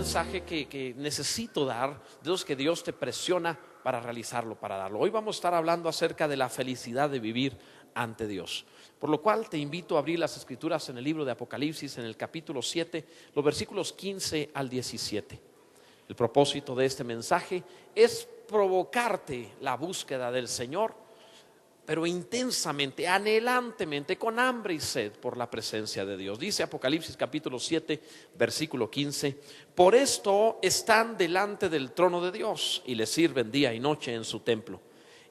mensaje que necesito dar, de los que Dios te presiona para realizarlo, para darlo. Hoy vamos a estar hablando acerca de la felicidad de vivir ante Dios. Por lo cual te invito a abrir las escrituras en el libro de Apocalipsis, en el capítulo 7, los versículos 15 al 17. El propósito de este mensaje es provocarte la búsqueda del Señor, pero intensamente, anhelantemente, con hambre y sed por la presencia de Dios. Dice Apocalipsis capítulo 7, versículo 15: por esto están delante del trono de Dios y le sirven día y noche en su templo.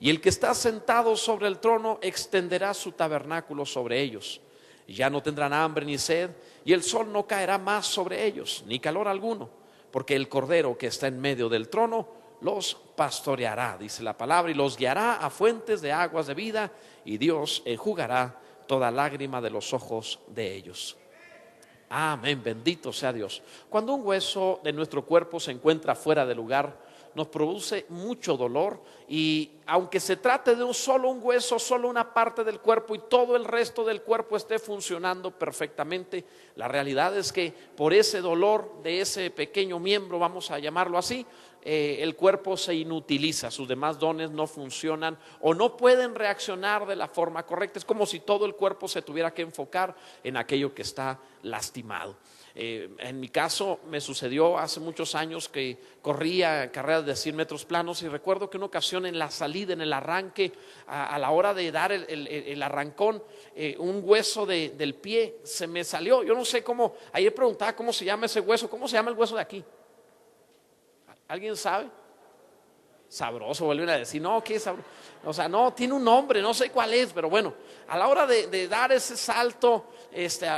Y el que está sentado sobre el trono extenderá su tabernáculo sobre ellos. Y ya no tendrán hambre ni sed, y el sol no caerá más sobre ellos, ni calor alguno, porque el Cordero que está en medio del trono los pastoreará, dice la palabra, y los guiará a fuentes de aguas de vida, y Dios enjugará toda lágrima de los ojos de ellos. Amén, bendito sea Dios. Cuando un hueso de nuestro cuerpo se encuentra fuera de lugar, nos produce mucho dolor, y aunque se trate de un hueso, solo una parte del cuerpo, y todo el resto del cuerpo esté funcionando perfectamente, la realidad es que por ese dolor de ese pequeño miembro, vamos a llamarlo así, el cuerpo se inutiliza, sus demás dones no funcionan o no pueden reaccionar de la forma correcta. Es como si todo el cuerpo se tuviera que enfocar en aquello que está lastimado. En mi caso me sucedió hace muchos años que corría carreras de 100 metros planos, y recuerdo que una ocasión en la salida, en el arranque, a la hora de dar el arrancón, un hueso del pie se me salió. Yo no sé cómo, ayer preguntaba cómo se llama ese hueso. ¿Cómo se llama el hueso de aquí? ¿Alguien sabe? Sabroso, vuelven a decir, no, ¿qué es sabroso? O sea, no, tiene un nombre, no sé cuál es, pero bueno, a la hora de dar ese salto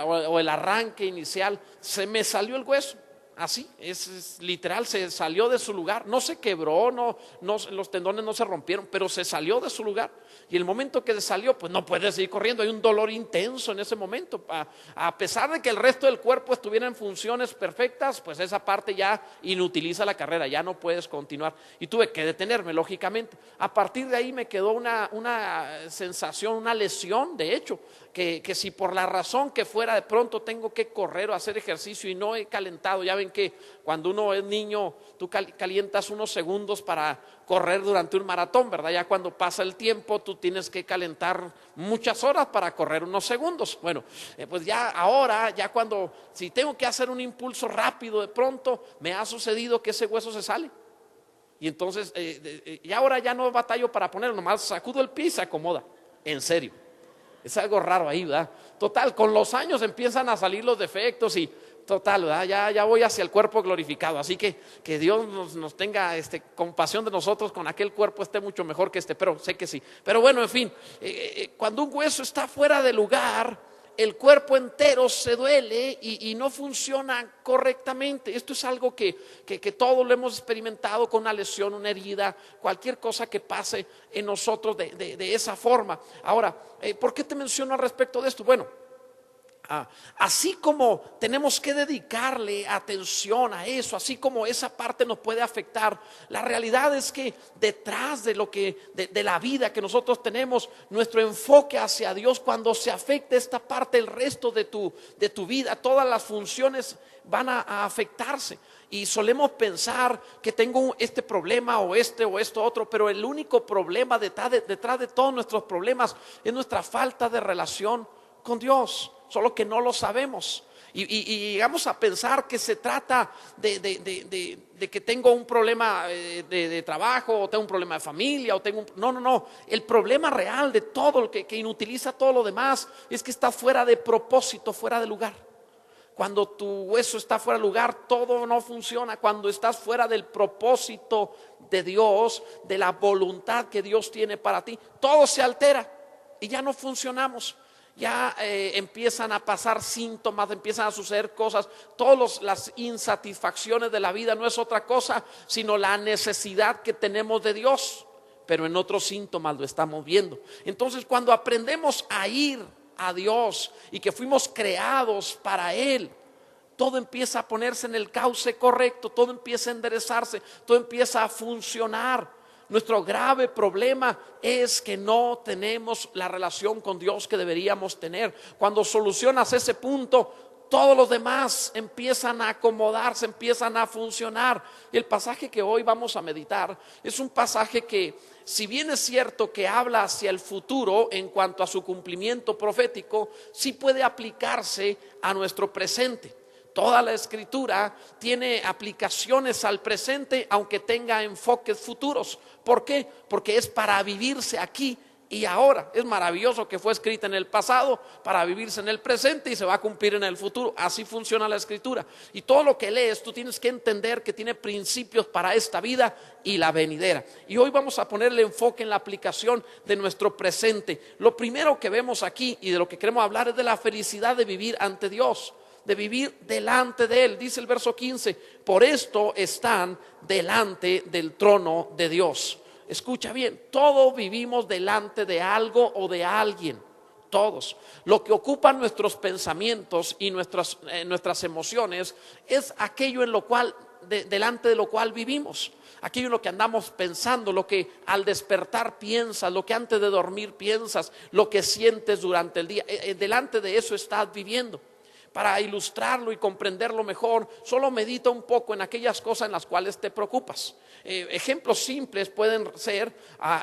o el arranque inicial, se me salió el hueso. Así, es literal, se salió de su lugar. No se quebró, no, los tendones no se rompieron, pero se salió de su lugar. Y el momento que salió, pues no puede seguir corriendo. Hay un dolor intenso en ese momento. A pesar de que el resto del cuerpo estuviera en funciones perfectas, pues esa parte ya inutiliza la carrera, ya no puedes continuar. Y tuve que detenerme, lógicamente. A partir de ahí me quedó una sensación, una lesión, de hecho, que si por la razón que fuera de pronto tengo que correr o hacer ejercicio y no he calentado. Ya ven que cuando uno es niño, tú calientas unos segundos para correr durante un maratón, ¿verdad? Ya cuando pasa el tiempo, tú tienes que calentar muchas horas para correr unos segundos. Bueno, pues ya ahora, si tengo que hacer un impulso rápido, de pronto me ha sucedido que ese hueso se sale. Y entonces, y ahora ya no batallo para ponerlo, nomás sacudo el pie y se acomoda. En serio, es algo raro ahí, ¿verdad? Total, con los años empiezan a salir los defectos y total, ¿verdad? Ya voy hacia el cuerpo glorificado. Así que Dios nos tenga compasión de nosotros, con aquel cuerpo esté mucho mejor que pero sé que sí. Pero bueno, en fin, cuando un hueso está fuera de lugar, el cuerpo entero se duele y no funciona correctamente. Esto es algo que todos lo hemos experimentado con una lesión, una herida, cualquier cosa que pase en nosotros de esa forma. Ahora, ¿por qué te menciono al respecto de esto? Bueno, así como tenemos que dedicarle atención a eso, así como esa parte nos puede afectar, la realidad es que detrás de de la vida que nosotros tenemos, nuestro enfoque hacia Dios, cuando se afecta esta parte, el resto de tu vida, todas las funciones van a afectarse. Y solemos pensar que tengo este problema o esto otro, pero el único problema detrás de todos nuestros problemas es nuestra falta de relación con Dios, solo que no lo sabemos. Y llegamos a pensar que se trata de que tengo un problema de trabajo, o tengo un problema de familia, o tengo no. El problema real de todo lo que inutiliza todo lo demás es que está fuera de propósito, fuera de lugar. Cuando tu hueso está fuera de lugar, todo no funciona. Cuando estás fuera del propósito de Dios, de la voluntad que Dios tiene para ti, todo se altera y ya no funcionamos. Ya empiezan a pasar síntomas, empiezan a suceder cosas. Todas las insatisfacciones de la vida no es otra cosa sino la necesidad que tenemos de Dios, pero en otros síntomas lo estamos viendo. Entonces, cuando aprendemos a ir a Dios y que fuimos creados para Él, todo empieza a ponerse en el cauce correcto, todo empieza a enderezarse, todo empieza a funcionar. Nuestro grave problema es que no tenemos la relación con Dios que deberíamos tener. Cuando solucionas ese punto, todos los demás empiezan a acomodarse, empiezan a funcionar. Y el pasaje que hoy vamos a meditar es un pasaje que, si bien es cierto que habla hacia el futuro en cuanto a su cumplimiento profético, sí puede aplicarse a nuestro presente. Toda la escritura tiene aplicaciones al presente, aunque tenga enfoques futuros. ¿Por qué? Porque es para vivirse aquí y ahora. Es maravilloso que fue escrita en el pasado para vivirse en el presente y se va a cumplir en el futuro. Así funciona la escritura. Y todo lo que lees, tú tienes que entender que tiene principios para esta vida y la venidera. Y hoy vamos a ponerle enfoque en la aplicación de nuestro presente. Lo primero que vemos aquí y de lo que queremos hablar es de la felicidad de vivir ante Dios, de vivir delante de Él. Dice el verso 15: por esto están delante del trono de Dios. Escucha bien, todos vivimos delante de algo o de alguien. Todos. Lo que ocupan nuestros pensamientos y nuestras emociones es aquello en lo cual, delante de lo cual vivimos. Aquello en lo que andamos pensando, lo que al despertar piensas, lo que antes de dormir piensas, lo que sientes durante el día. Delante de eso estás viviendo. Para ilustrarlo y comprenderlo mejor, solo medita un poco en aquellas cosas en las cuales te preocupas. Ejemplos simples pueden ser,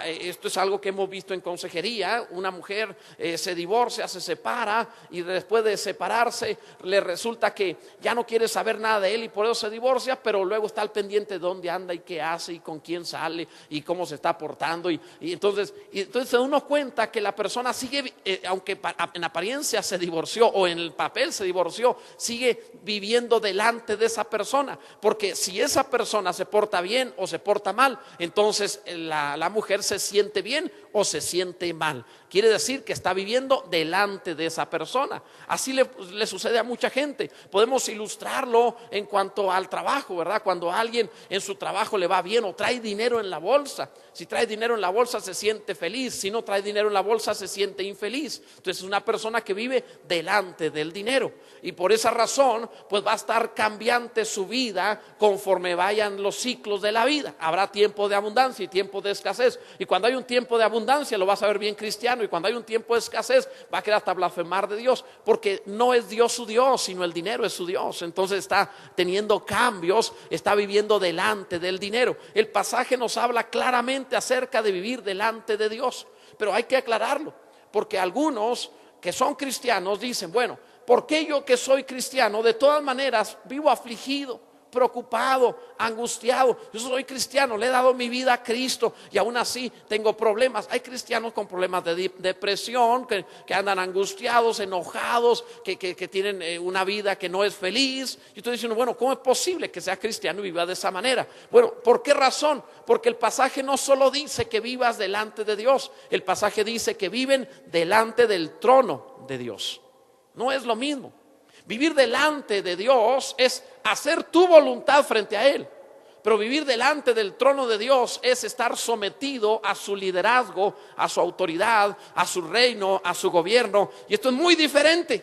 esto es algo que hemos visto en consejería: una mujer se divorcia, se separa, y después de separarse le resulta que ya no quiere saber nada de él y por eso se divorcia, pero luego está al pendiente de dónde anda y qué hace y con quién sale y cómo se está portando, y entonces se da uno cuenta que la persona sigue, aunque en apariencia se divorció o en el papel se divorció, sigue viviendo delante de esa persona, porque si esa persona se porta bien o se porta mal, entonces la mujer se siente bien o se siente mal. Quiere decir que está viviendo delante de esa persona. Así le sucede a mucha gente. Podemos ilustrarlo en cuanto al trabajo, ¿verdad? Cuando a alguien en su trabajo le va bien o trae dinero en la bolsa. Si trae dinero en la bolsa se siente feliz, si no trae dinero en la bolsa se siente infeliz. Entonces es una persona que vive delante del dinero, y por esa razón pues va a estar cambiante su vida conforme vayan los ciclos de la vida. Habrá tiempo de abundancia y tiempo de escasez, y cuando hay un tiempo de abundancia lo vas a ver bien cristiano, y cuando hay un tiempo de escasez va a querer hasta blasfemar de Dios, porque no es Dios su Dios, sino el dinero es su Dios. Entonces está teniendo cambios, está viviendo delante del dinero. El pasaje nos habla claramente acerca de vivir delante de Dios, pero hay que aclararlo, porque algunos que son cristianos dicen: bueno, ¿por qué yo, que soy cristiano, de todas maneras vivo afligido, preocupado, angustiado? Yo soy cristiano, le he dado mi vida a Cristo y aún así tengo problemas. Hay cristianos con problemas de depresión, que andan angustiados, enojados, que tienen una vida que no es feliz. Y estoy diciendo: bueno, ¿cómo es posible que sea cristiano y viva de esa manera? Bueno, ¿por qué razón? Porque el pasaje no solo dice que vivas delante de Dios, el pasaje dice que viven delante del trono de Dios. No es lo mismo. Vivir delante de Dios es hacer tu voluntad frente a Él, pero vivir delante del trono de Dios es estar sometido a su liderazgo, a su autoridad, a su reino, a su gobierno. Y esto es muy diferente,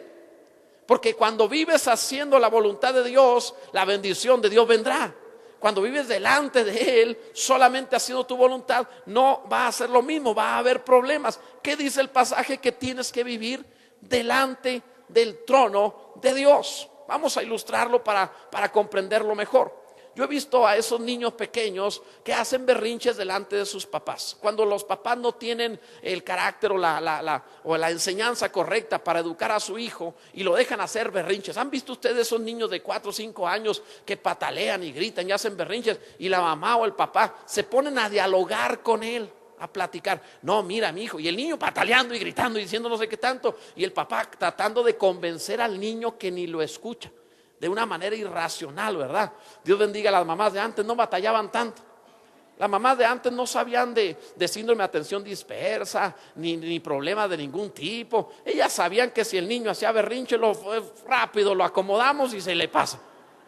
porque cuando vives haciendo la voluntad de Dios, la bendición de Dios vendrá. Cuando vives delante de Él, solamente haciendo tu voluntad, no va a ser lo mismo, va a haber problemas. ¿Qué dice el pasaje? Que tienes que vivir delante del trono de Dios. Vamos a ilustrarlo para comprenderlo mejor. Yo he visto a esos niños pequeños que hacen berrinches delante de sus papás. Cuando los papás no tienen el carácter o la enseñanza correcta para educar a su hijo y lo dejan hacer berrinches. ¿Han visto ustedes esos niños de 4 o 5 años que patalean y gritan y hacen berrinches, y la mamá o el papá se ponen a dialogar con él, a platicar? No, mira, mi hijo. Y el niño pataleando y gritando y diciendo no sé qué tanto, y el papá tratando de convencer al niño que ni lo escucha, de una manera irracional, ¿verdad? Dios bendiga a las mamás de antes, no batallaban tanto. Las mamás de antes no sabían de síndrome de atención dispersa, ni problemas de ningún tipo. Ellas sabían que si el niño hacía berrinche, rápido lo acomodamos y se le pasa,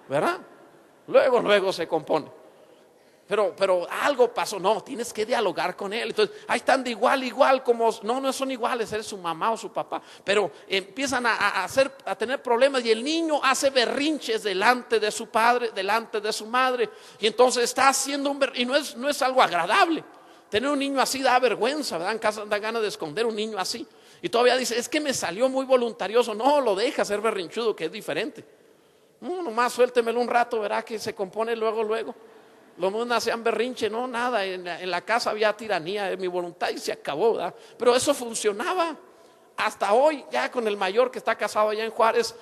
¿verdad? Luego se compone. Pero algo pasó. No, tienes que dialogar con él. Entonces, ahí están de igual como, no son iguales, eres su mamá o su papá, pero empiezan a tener problemas, y el niño hace berrinches delante de su padre, delante de su madre, y entonces está haciendo y no es algo agradable. Tener un niño así da vergüenza, ¿verdad? En casa da ganas de esconder un niño así. Y todavía dice, es que me salió muy voluntarioso. No, lo deja ser berrinchudo, que es diferente. No, nomás suéltemelo un rato, verá que se compone luego. Los niños hacían berrinche, no, nada. En la casa había tiranía de mi voluntad y se acabó, ¿verdad? Pero eso funcionaba. Hasta hoy, ya con el mayor que está casado allá en Juárez,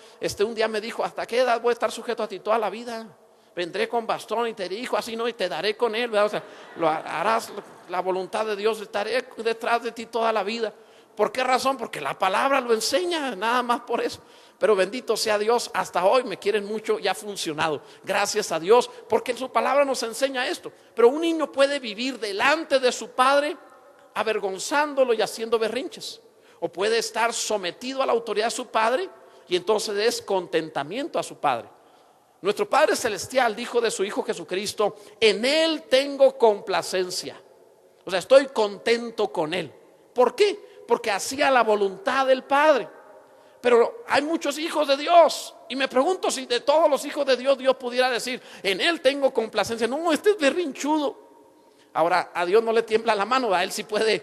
un día me dijo, ¿hasta qué edad voy a estar sujeto a ti toda la vida? Vendré con bastón y te dirijo así, no, y te daré con él, ¿verdad? O sea, lo harás la voluntad de Dios, estaré detrás de ti toda la vida. ¿Por qué razón? Porque la palabra lo enseña, nada más por eso. Pero bendito sea Dios, hasta hoy me quieren mucho y ha funcionado. Gracias a Dios, porque su palabra nos enseña esto. Pero un niño puede vivir delante de su padre avergonzándolo y haciendo berrinches. O puede estar sometido a la autoridad de su padre y entonces es contentamiento a su padre. Nuestro Padre Celestial dijo de su Hijo Jesucristo, en Él tengo complacencia. O sea, estoy contento con Él. ¿Por qué? Porque hacía la voluntad del Padre. Pero hay muchos hijos de Dios y me pregunto si de todos los hijos de Dios, Dios pudiera decir, en Él tengo complacencia. No, este es berrinchudo. Ahora, a Dios no le tiembla la mano, a Él sí puede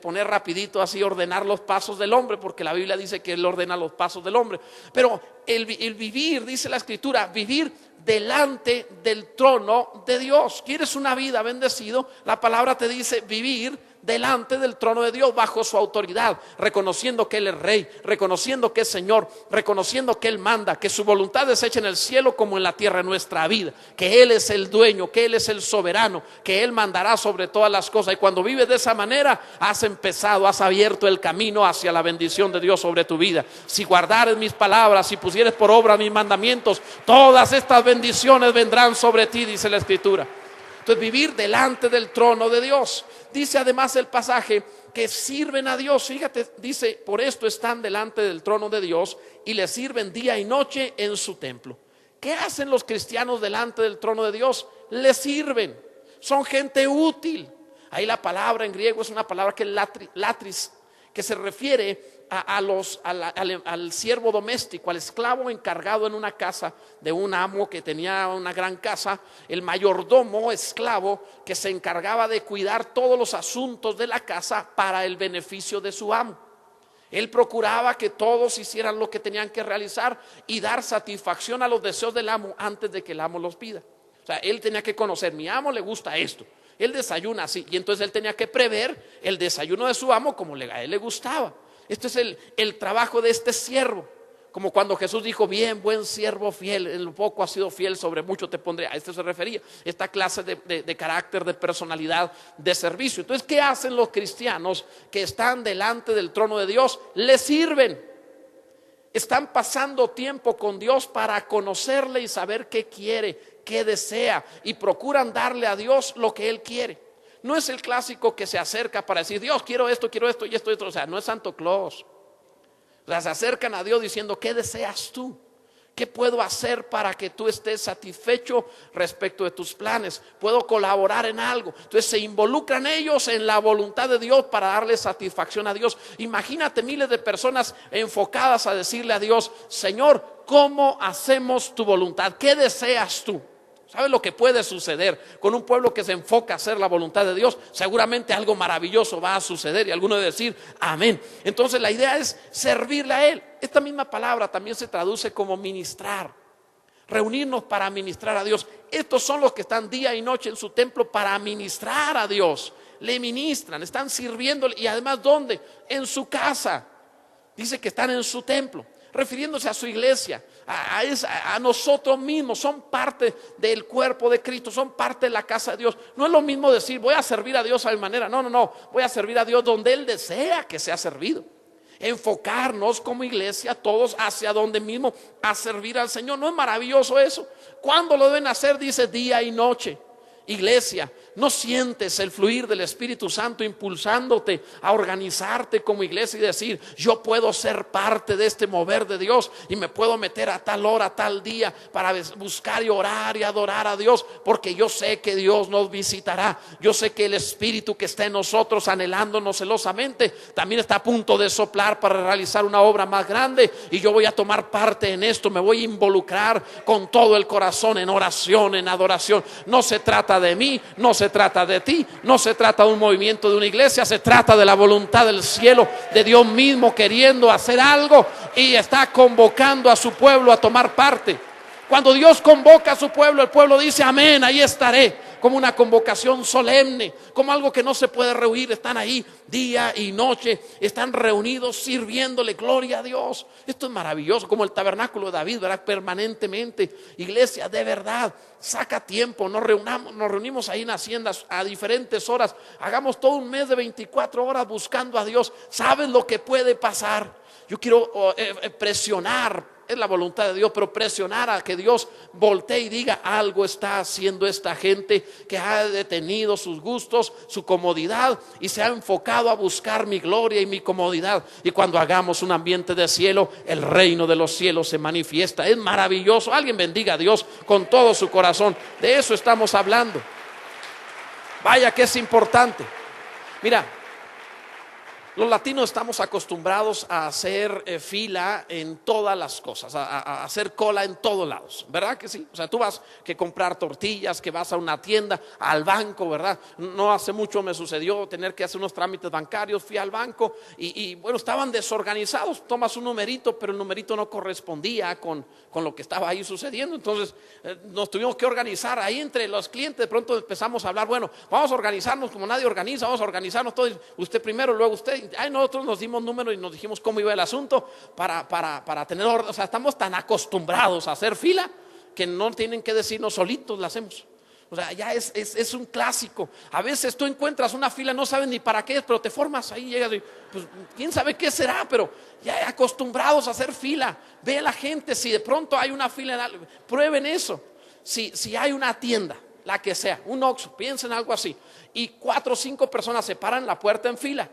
poner rapidito así, ordenar los pasos del hombre, porque la Biblia dice que Él ordena los pasos del hombre. Pero el vivir, dice la Escritura, vivir delante del trono de Dios. ¿Quieres una vida bendecido? La palabra te dice vivir delante del trono de Dios, bajo su autoridad, reconociendo que Él es Rey, reconociendo que es Señor, reconociendo que Él manda, que su voluntad es hecha en el cielo como en la tierra en nuestra vida, que Él es el dueño, que Él es el soberano, que Él mandará sobre todas las cosas. Y cuando vives de esa manera, has abierto el camino hacia la bendición de Dios sobre tu vida. Si guardares mis palabras, si pusieres por obra mis mandamientos, todas estas bendiciones vendrán sobre ti, dice la Escritura. Entonces, vivir delante del trono de Dios. Dice además el pasaje que sirven a Dios. Fíjate, dice, por esto están delante del trono de Dios y le sirven día y noche en su templo. ¿Qué hacen los cristianos delante del trono de Dios? Le sirven. Son gente útil. Ahí la palabra en griego es una palabra que es latris, que se refiere al siervo doméstico, al esclavo encargado en una casa de un amo que tenía una gran casa, el mayordomo esclavo que se encargaba de cuidar todos los asuntos de la casa para el beneficio de su amo. Él procuraba que todos hicieran lo que tenían que realizar y dar satisfacción a los deseos del amo antes de que el amo los pida. O sea, él tenía que conocer, mi amo le gusta esto, él desayuna así, y entonces él tenía que prever el desayuno de su amo como a él le gustaba. Esto es el trabajo de este siervo. Como cuando Jesús dijo, bien, buen siervo fiel, en lo poco has sido fiel, sobre mucho te pondré. A esto se refería, esta clase de carácter, de personalidad, de servicio. Entonces, ¿qué hacen los cristianos que están delante del trono de Dios? Le sirven. Están pasando tiempo con Dios para conocerle y saber qué quiere, qué desea, y procuran darle a Dios lo que Él quiere. No es el clásico que se acerca para decir, Dios, quiero esto y esto. O sea, no es Santo Claus. O sea, se acercan a Dios diciendo, ¿qué deseas tú? ¿Qué puedo hacer para que tú estés satisfecho respecto de tus planes? ¿Puedo colaborar en algo? Entonces se involucran ellos en la voluntad de Dios para darle satisfacción a Dios. Imagínate miles de personas enfocadas a decirle a Dios, Señor, ¿cómo hacemos tu voluntad? ¿Qué deseas tú? ¿Sabes lo que puede suceder con un pueblo que se enfoca a hacer la voluntad de Dios? Seguramente algo maravilloso va a suceder y alguno debe decir amén. Entonces la idea es servirle a Él. Esta misma palabra también se traduce como ministrar, reunirnos para ministrar a Dios. Estos son los que están día y noche en su templo para ministrar a Dios. Le ministran, están sirviéndole, y además ¿dónde? En su casa. Dice que están en su templo, refiriéndose a su iglesia, a nosotros mismos. Son parte del cuerpo de Cristo, son parte de la casa de Dios. No es lo mismo decir voy a servir a Dios a mi manera. No, voy a servir a Dios donde Él desea que sea servido. Enfocarnos como iglesia todos hacia donde mismo, a servir al Señor. ¿No es maravilloso eso? ¿Cuándo lo deben hacer? Dice día y noche. Iglesia, ¿no sientes el fluir del Espíritu Santo impulsándote a organizarte como iglesia y decir, yo puedo ser parte de este mover de Dios y me puedo meter a tal hora, tal día para buscar y orar y adorar a Dios, porque yo sé que Dios nos visitará? Yo sé que el Espíritu que está en nosotros anhelándonos celosamente también está a punto de soplar para realizar una obra más grande, y yo voy a tomar parte en esto. Me voy a involucrar con todo el corazón en oración, en adoración. No se trata de mí, no se se trata de ti, no se trata de un movimiento de una iglesia, se trata de la voluntad del cielo, de Dios mismo queriendo hacer algo y está convocando a su pueblo a tomar parte. Cuando Dios convoca a su pueblo, el pueblo dice amén, ahí estaré. Como una convocación solemne, como algo que no se puede rehuir. Están ahí día y noche, están reunidos sirviéndole, gloria a Dios. Esto es maravilloso, como el tabernáculo de David, ¿verdad? Permanentemente. Iglesia, de verdad, saca tiempo, nos reunimos ahí en haciendas a diferentes horas, hagamos todo un mes de 24 horas buscando a Dios. ¿Sabes lo que puede pasar? Yo quiero presionar, es la voluntad de Dios, pero presionar a que Dios voltee y diga: algo está haciendo esta gente que ha detenido sus gustos, su comodidad, y se ha enfocado a buscar mi gloria y mi comodidad. Y cuando hagamos un ambiente de cielo, el reino de los cielos se manifiesta. Es maravilloso. Alguien bendiga a Dios con todo su corazón. De eso estamos hablando. Vaya que es importante. Mira, los latinos estamos acostumbrados a hacer fila en todas las cosas, a hacer cola en todos lados, ¿verdad que sí? O sea, tú vas que comprar tortillas, que vas a una tienda, al banco, ¿verdad? No hace mucho me sucedió tener que hacer unos trámites bancarios, fui al banco y bueno, estaban desorganizados. Tomas un numerito, pero el numerito no correspondía con lo que estaba ahí sucediendo. Entonces nos tuvimos que organizar ahí entre los clientes. De pronto empezamos a hablar: bueno, vamos a organizarnos como nadie organiza, vamos a organizarnos todos, usted primero, luego usted. Nosotros nos dimos números y nos dijimos cómo iba el asunto para tener orden. O sea, estamos tan acostumbrados a hacer fila que no tienen que decirnos, solitos la hacemos. O sea, ya es un clásico. A veces tú encuentras una fila, no sabes ni para qué es, pero te formas ahí, llegas y pues quién sabe qué será, pero ya acostumbrados a hacer fila. Ve a la gente, si de pronto hay una fila, prueben eso. Si hay una tienda, la que sea, un Oxxo, piensen algo así, y 4 o 5 personas se paran en la puerta en fila,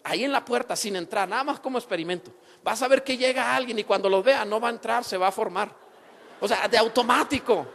ahí en la puerta sin entrar, nada más como experimento, vas a ver que llega alguien y cuando los vea no va a entrar, se va a formar. O sea, de automático.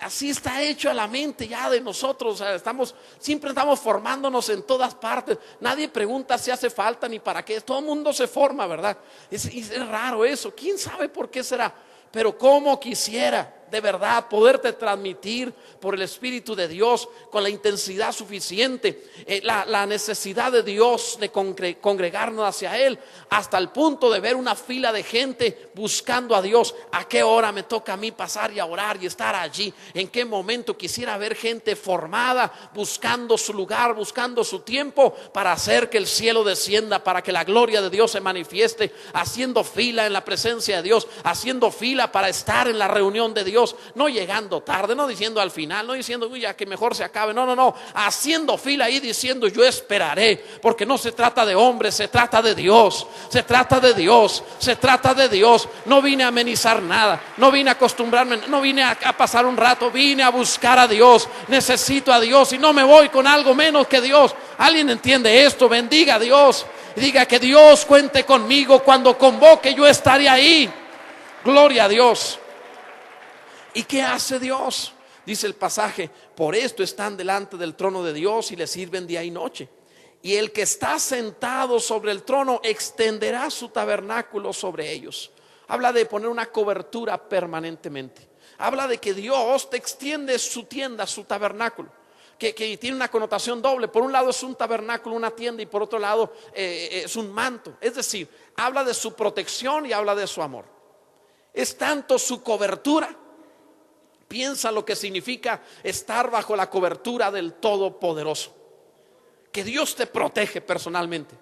Así está hecho a la mente ya de nosotros. O sea, siempre estamos formándonos en todas partes. Nadie pregunta si hace falta ni para qué. Todo el mundo se forma, ¿verdad? Es raro eso. ¿Quién sabe por qué será? Pero cómo quisiera de verdad poderte transmitir por el Espíritu de Dios con la intensidad suficiente la necesidad de Dios de congregarnos hacia Él, hasta el punto de ver una fila de gente buscando a Dios. ¿A qué hora me toca a mí pasar y a orar y estar allí? ¿En qué momento? Quisiera ver gente formada, buscando su lugar, buscando su tiempo para hacer que el cielo descienda, para que la gloria de Dios se manifieste, haciendo fila en la presencia de Dios, haciendo fila para estar en la reunión de Dios. No llegando tarde, no diciendo al final, no diciendo uy, ya que mejor se acabe, no, haciendo fila ahí diciendo yo esperaré, porque no se trata de hombres, se trata de Dios, se trata de Dios, se trata de Dios. No vine a amenizar nada, no vine a acostumbrarme, no vine a pasar un rato, vine a buscar a Dios. Necesito a Dios y no me voy con algo menos que Dios. ¿Alguien entiende esto? Bendiga a Dios y diga que Dios cuente conmigo, cuando convoque yo estaré ahí. Gloria a Dios. ¿Y qué hace Dios? Dice el pasaje: por esto están delante del trono de Dios y le sirven día y noche. Y el que está sentado sobre el trono extenderá su tabernáculo sobre ellos. Habla de poner una cobertura permanentemente. Habla de que Dios te extiende su tienda, su tabernáculo, que tiene una connotación doble. Por un lado es un tabernáculo, una tienda, y por otro lado es un manto. Es decir, habla de su protección y habla de su amor. Es tanto su cobertura. Piensa lo que significa estar bajo la cobertura del Todopoderoso, que Dios te protege personalmente.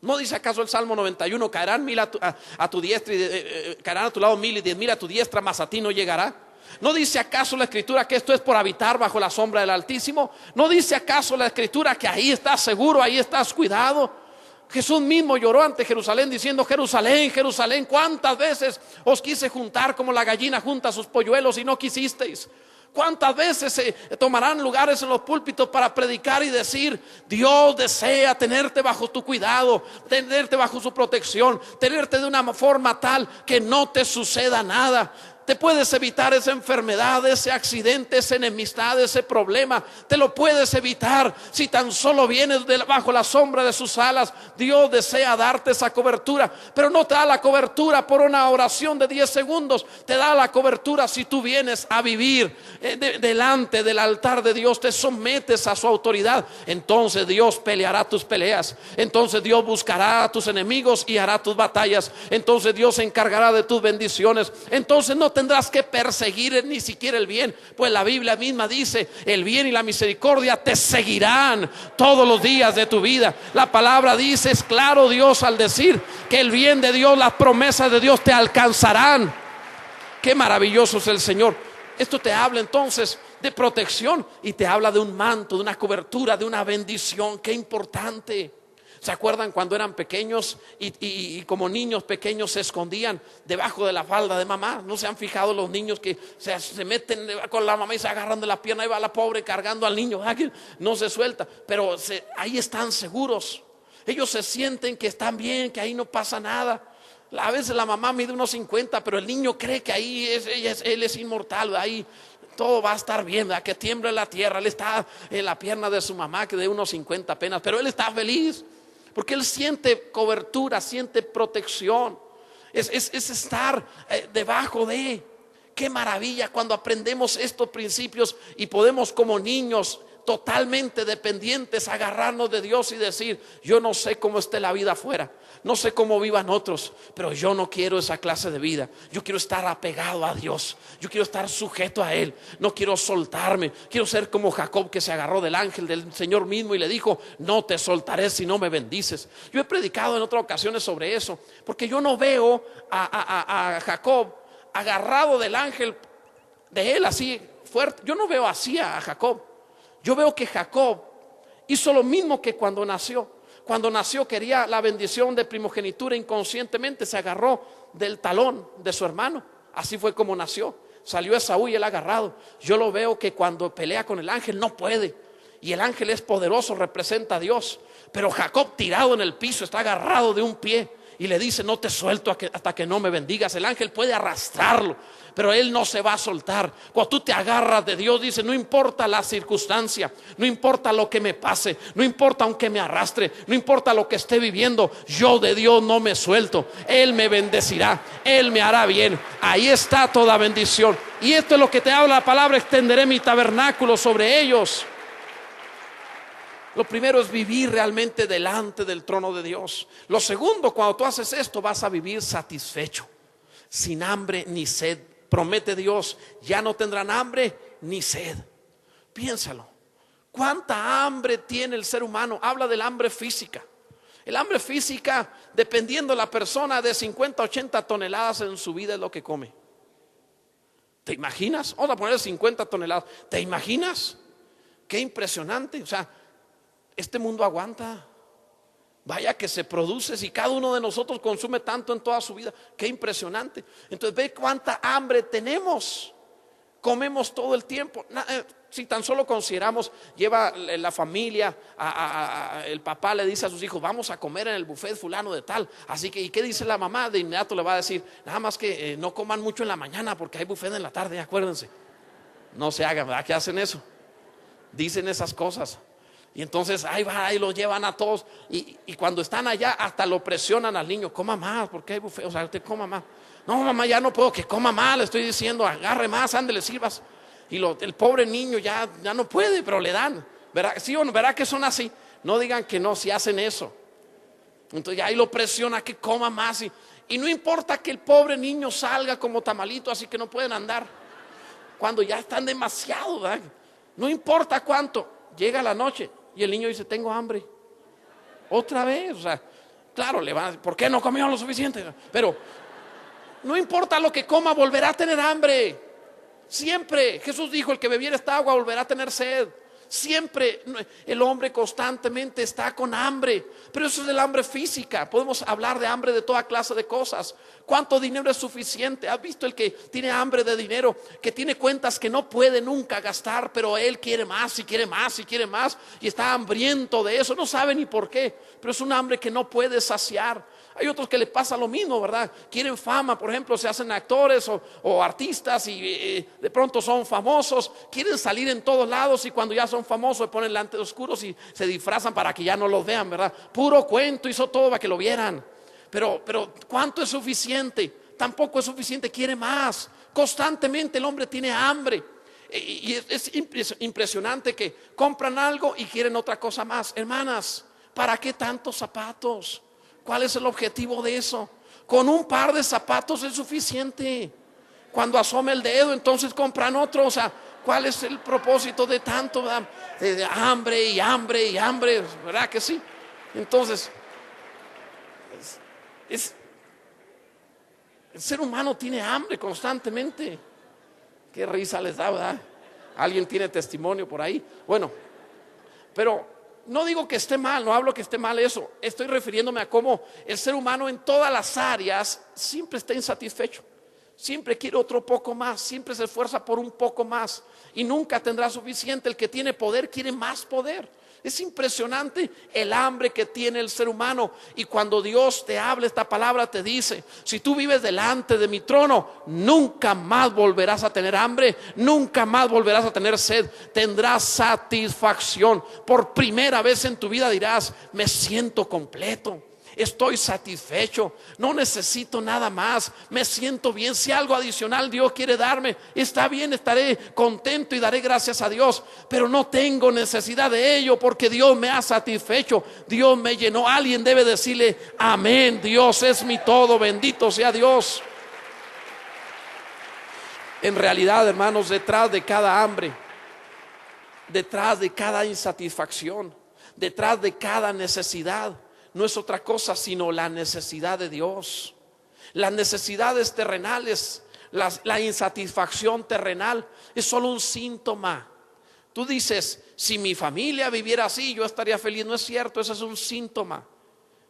¿No dice acaso el Salmo 91: caerán 1000 a tu diestra y caerán a tu lado 1000 y 10,000 a tu diestra, mas a ti no llegará? ¿No dice acaso la Escritura que esto es por habitar bajo la sombra del Altísimo? ¿No dice acaso la Escritura que ahí estás seguro, ahí estás cuidado? Jesús mismo lloró ante Jerusalén diciendo: Jerusalén, Jerusalén, cuántas veces os quise juntar como la gallina junta sus polluelos y no quisisteis. ¿Cuántas veces se tomarán lugares en los púlpitos para predicar y decir: Dios desea tenerte bajo tu cuidado, tenerte bajo su protección, tenerte de una forma tal que no te suceda nada? Te puedes evitar esa enfermedad, ese accidente, esa enemistad, ese problema. Te lo puedes evitar si tan solo vienes bajo la sombra de sus alas. Dios desea darte esa cobertura, pero no te da la cobertura por una oración de 10 segundos. Te da la cobertura si tú vienes a vivir delante del altar de Dios, te sometes a su autoridad. Entonces Dios peleará tus peleas. Entonces Dios buscará a tus enemigos y hará tus batallas. Entonces Dios se encargará de tus bendiciones. Entonces no tendrás que perseguir ni siquiera el bien, pues la Biblia misma dice: el bien y la misericordia te seguirán todos los días de tu vida. La palabra dice, es claro Dios al decir que el bien de Dios, las promesas de Dios te alcanzarán. Qué maravilloso es el Señor. Esto te habla entonces de protección y te habla de un manto, de una cobertura, de una bendición. Qué importante. ¿Se acuerdan cuando eran pequeños y como niños pequeños se escondían debajo de la falda de mamá? ¿No se han fijado los niños que se meten con la mamá y se agarran de la pierna? Ahí va la pobre cargando al niño, que no se suelta, pero ahí están seguros. Ellos se sienten que están bien, que ahí no pasa nada. A veces la mamá mide unos 50, pero el niño cree que ahí él es inmortal, ahí todo va a estar bien, ¿verdad? Que tiemble la tierra. Él está en la pierna de su mamá, que de unos 50 apenas, pero él está feliz. Porque él siente cobertura, siente protección. Es estar debajo de. Qué maravilla cuando aprendemos estos principios y podemos como niños totalmente dependientes agarrarnos de Dios y decir: yo no sé cómo esté la vida afuera, no sé cómo vivan otros, pero yo no quiero esa clase de vida. Yo quiero estar apegado a Dios, yo quiero estar sujeto a Él, no quiero soltarme. Quiero ser como Jacob, que se agarró del ángel del Señor mismo y le dijo: no te soltaré si no me bendices. Yo he predicado en otras ocasiones sobre eso, porque yo no veo a Jacob agarrado del ángel de él así fuerte. Yo no veo así a Jacob. Yo veo que Jacob hizo lo mismo que cuando nació. Cuando nació quería la bendición de primogenitura, inconscientemente se agarró del talón de su hermano. Así fue como nació. Salió Esaú y él agarrado. Yo lo veo que cuando pelea con el ángel no puede. Y el ángel es poderoso, representa a Dios. Pero Jacob, tirado en el piso, está agarrado de un pie y le dice: no te suelto hasta que no me bendigas. El ángel puede arrastrarlo, pero él no se va a soltar. Cuando tú te agarras de Dios, dice: no importa la circunstancia, no importa lo que me pase, no importa aunque me arrastre, no importa lo que esté viviendo, yo de Dios no me suelto. Él me bendecirá, Él me hará bien. Ahí está toda bendición. Y esto es lo que te habla la palabra: extenderé mi tabernáculo sobre ellos. Lo primero es vivir realmente delante del trono de Dios. Lo segundo, cuando tú haces esto, vas a vivir satisfecho, sin hambre ni sed. Promete Dios: ya no tendrán hambre ni sed. Piénsalo. ¿Cuánta hambre tiene el ser humano? Habla del hambre física. El hambre física, dependiendo de la persona, de 50 a 80 toneladas en su vida es lo que come. ¿Te imaginas? Vamos a poner 50 toneladas. ¿Te imaginas? Qué impresionante. O sea, este mundo aguanta. Vaya que se produce si cada uno de nosotros consume tanto en toda su vida. Qué impresionante. Entonces ve cuánta hambre tenemos. Comemos todo el tiempo. Si tan solo consideramos, lleva la familia, el papá le dice a sus hijos: vamos a comer en el buffet fulano de tal. Así que, ¿y qué dice la mamá? De inmediato le va a decir: nada más que no coman mucho en la mañana porque hay buffet en la tarde, acuérdense. No se hagan, ¿verdad? ¿Qué hacen eso? Dicen esas cosas. Y entonces ahí va, ahí lo llevan a todos. Y cuando están allá, hasta lo presionan al niño: coma más, porque hay buffet. O sea, usted coma más. No, mamá, ya no puedo que coma más. Le estoy diciendo: agarre más, ándele, sirvas. Y el pobre niño ya no puede, pero le dan. ¿Verá? ¿Sí o no? ¿Verá que son así? No digan que no, si hacen eso. Entonces ya ahí lo presiona que coma más. Y no importa que el pobre niño salga como tamalito, así que no pueden andar. Cuando ya están demasiado, ¿verdad? No importa cuánto. Llega la noche y el niño dice: tengo hambre. Otra vez. O sea, claro, le van a decir: ¿por qué no comieron lo suficiente? Pero no importa lo que coma, volverá a tener hambre. Siempre. Jesús dijo: el que bebiera esta agua volverá a tener sed. Siempre el hombre constantemente está con hambre. Pero eso es el hambre física. Podemos hablar de hambre de toda clase de cosas. ¿Cuánto dinero es suficiente? ¿Has visto el que tiene hambre de dinero? Que tiene cuentas que no puede nunca gastar, pero él quiere más y quiere más y quiere más. Y está hambriento de eso. No sabe ni por qué, pero es un hambre que no puede saciar. Hay otros que les pasa lo mismo, ¿verdad? Quieren fama, por ejemplo, se hacen actores o artistas y de pronto son famosos. Quieren salir en todos lados y cuando ya son famosos se ponen lentes oscuros y se disfrazan para que ya no los vean, ¿verdad? Puro cuento, hizo todo para que lo vieran. Pero ¿cuánto es suficiente? Tampoco es suficiente, quiere más. Constantemente el hombre tiene hambre. Y es impresionante que compran algo y quieren otra cosa más. Hermanas, ¿para qué tantos zapatos? ¿Cuál es el objetivo de eso? Con un par de zapatos es suficiente. Cuando asome el dedo, entonces compran otro. O sea, ¿cuál es el propósito de tanto de hambre y hambre y hambre? ¿Verdad que sí? Entonces, el ser humano tiene hambre constantemente. Qué risa les da, ¿verdad? Alguien tiene testimonio por ahí. Bueno, pero no digo que esté mal, no hablo que esté mal eso. Estoy refiriéndome a cómo el ser humano en todas las áreas siempre está insatisfecho. Siempre quiere otro poco más, siempre se esfuerza por un poco más y nunca tendrá suficiente. El que tiene poder quiere más poder. Es impresionante el hambre que tiene el ser humano. Y cuando Dios te habla, esta palabra te dice: si tú vives delante de mi trono, nunca más volverás a tener hambre, nunca más volverás a tener sed, tendrás satisfacción. Por primera vez en tu vida dirás: me siento completo, estoy satisfecho, no necesito nada más, me siento bien. Si algo adicional Dios quiere darme, está bien, estaré contento y daré gracias a Dios, pero no tengo necesidad de ello porque Dios me ha satisfecho, Dios me llenó. Alguien debe decirle: amén, Dios es mi todo, bendito sea Dios. En realidad, hermanos, detrás de cada hambre, detrás de cada insatisfacción, detrás de cada necesidad, no es otra cosa sino la necesidad de Dios. Las necesidades terrenales, la insatisfacción terrenal es solo un síntoma. Tú dices: si mi familia viviera así, yo estaría feliz. No es cierto, ese es un síntoma.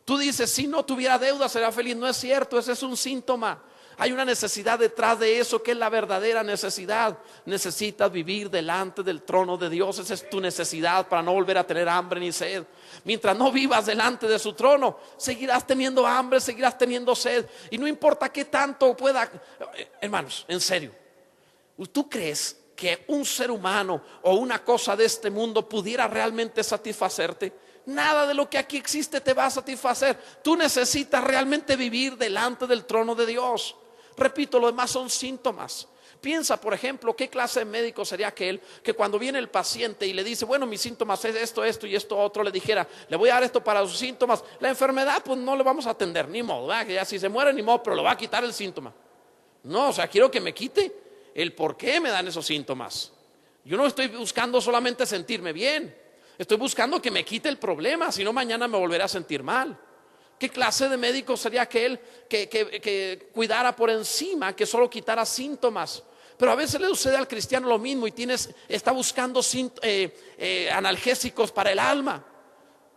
Tú dices: si no tuviera deuda, sería feliz. No es cierto, ese es un síntoma. Hay una necesidad detrás de eso que es la verdadera necesidad. Necesitas vivir delante del trono de Dios. Esa es tu necesidad para no volver a tener hambre ni sed. Mientras no vivas delante de su trono, seguirás teniendo hambre, seguirás teniendo sed. Y no importa qué tanto pueda. Hermanos, en serio, ¿tú crees que un ser humano o una cosa de este mundo pudiera realmente satisfacerte? Nada de lo que aquí existe te va a satisfacer. Tú necesitas realmente vivir delante del trono de Dios. Repito, lo demás son síntomas. Piensa, por ejemplo, qué clase de médico sería aquel que cuando viene el paciente y le dice: bueno, mis síntomas es esto, esto y esto otro, le dijera: le voy a dar esto para sus síntomas. La enfermedad pues no le vamos a atender, ni modo, ¿verdad? Que ya si se muere ni modo, pero le va a quitar el síntoma. No, o sea, quiero que me quite el por qué me dan esos síntomas. Yo no estoy buscando solamente sentirme bien, estoy buscando que me quite el problema, si no mañana me volveré a sentir mal. ¿Qué clase de médico sería aquel que cuidara por encima, que solo quitara síntomas? Pero a veces le sucede al cristiano lo mismo y está buscando analgésicos para el alma.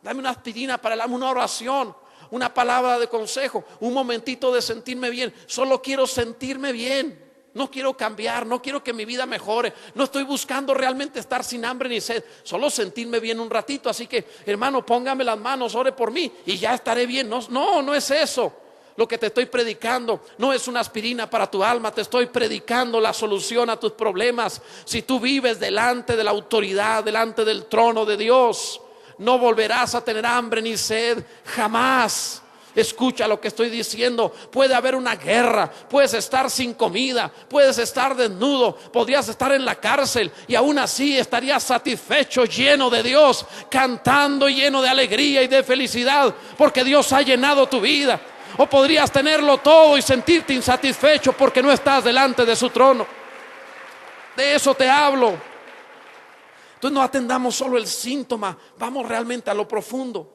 Dame una aspirina para el alma, una oración, una palabra de consejo, un momentito de sentirme bien. Solo quiero sentirme bien. No quiero cambiar, no quiero que mi vida mejore. No estoy buscando realmente estar sin hambre ni sed, solo sentirme bien un ratito. Así que, hermano, póngame las manos, ore por mí y ya estaré bien. No es eso. Lo que te estoy predicando no es una aspirina para tu alma. Te estoy predicando la solución a tus problemas. Si tú vives delante de la autoridad, delante del trono de Dios, no volverás a tener hambre ni sed jamás. Escucha lo que estoy diciendo. Puede haber una guerra, puedes estar sin comida, puedes estar desnudo, podrías estar en la cárcel y aún así estarías satisfecho, lleno de Dios, cantando, lleno de alegría y de felicidad, porque Dios ha llenado tu vida. O podrías tenerlo todo y sentirte insatisfecho porque no estás delante de su trono. De eso te hablo. Entonces no atendamos solo el síntoma, vamos realmente a lo profundo.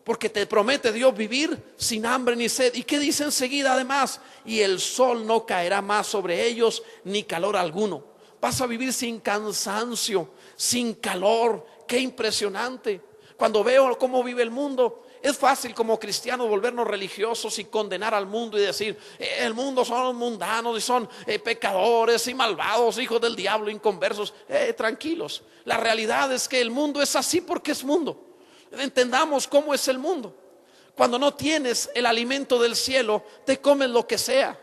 Porque te promete Dios vivir sin hambre ni sed. ¿Y qué dice enseguida además? Y el sol no caerá más sobre ellos, ni calor alguno. Vas a vivir sin cansancio, sin calor. Qué impresionante. Cuando veo cómo vive el mundo, es fácil como cristianos volvernos religiosos y condenar al mundo y decir: el mundo son mundanos y son pecadores y malvados, hijos del diablo, inconversos. Tranquilos, la realidad es que el mundo es así porque es mundo. Entendamos cómo es el mundo. Cuando no tienes el alimento del cielo, te comes lo que sea.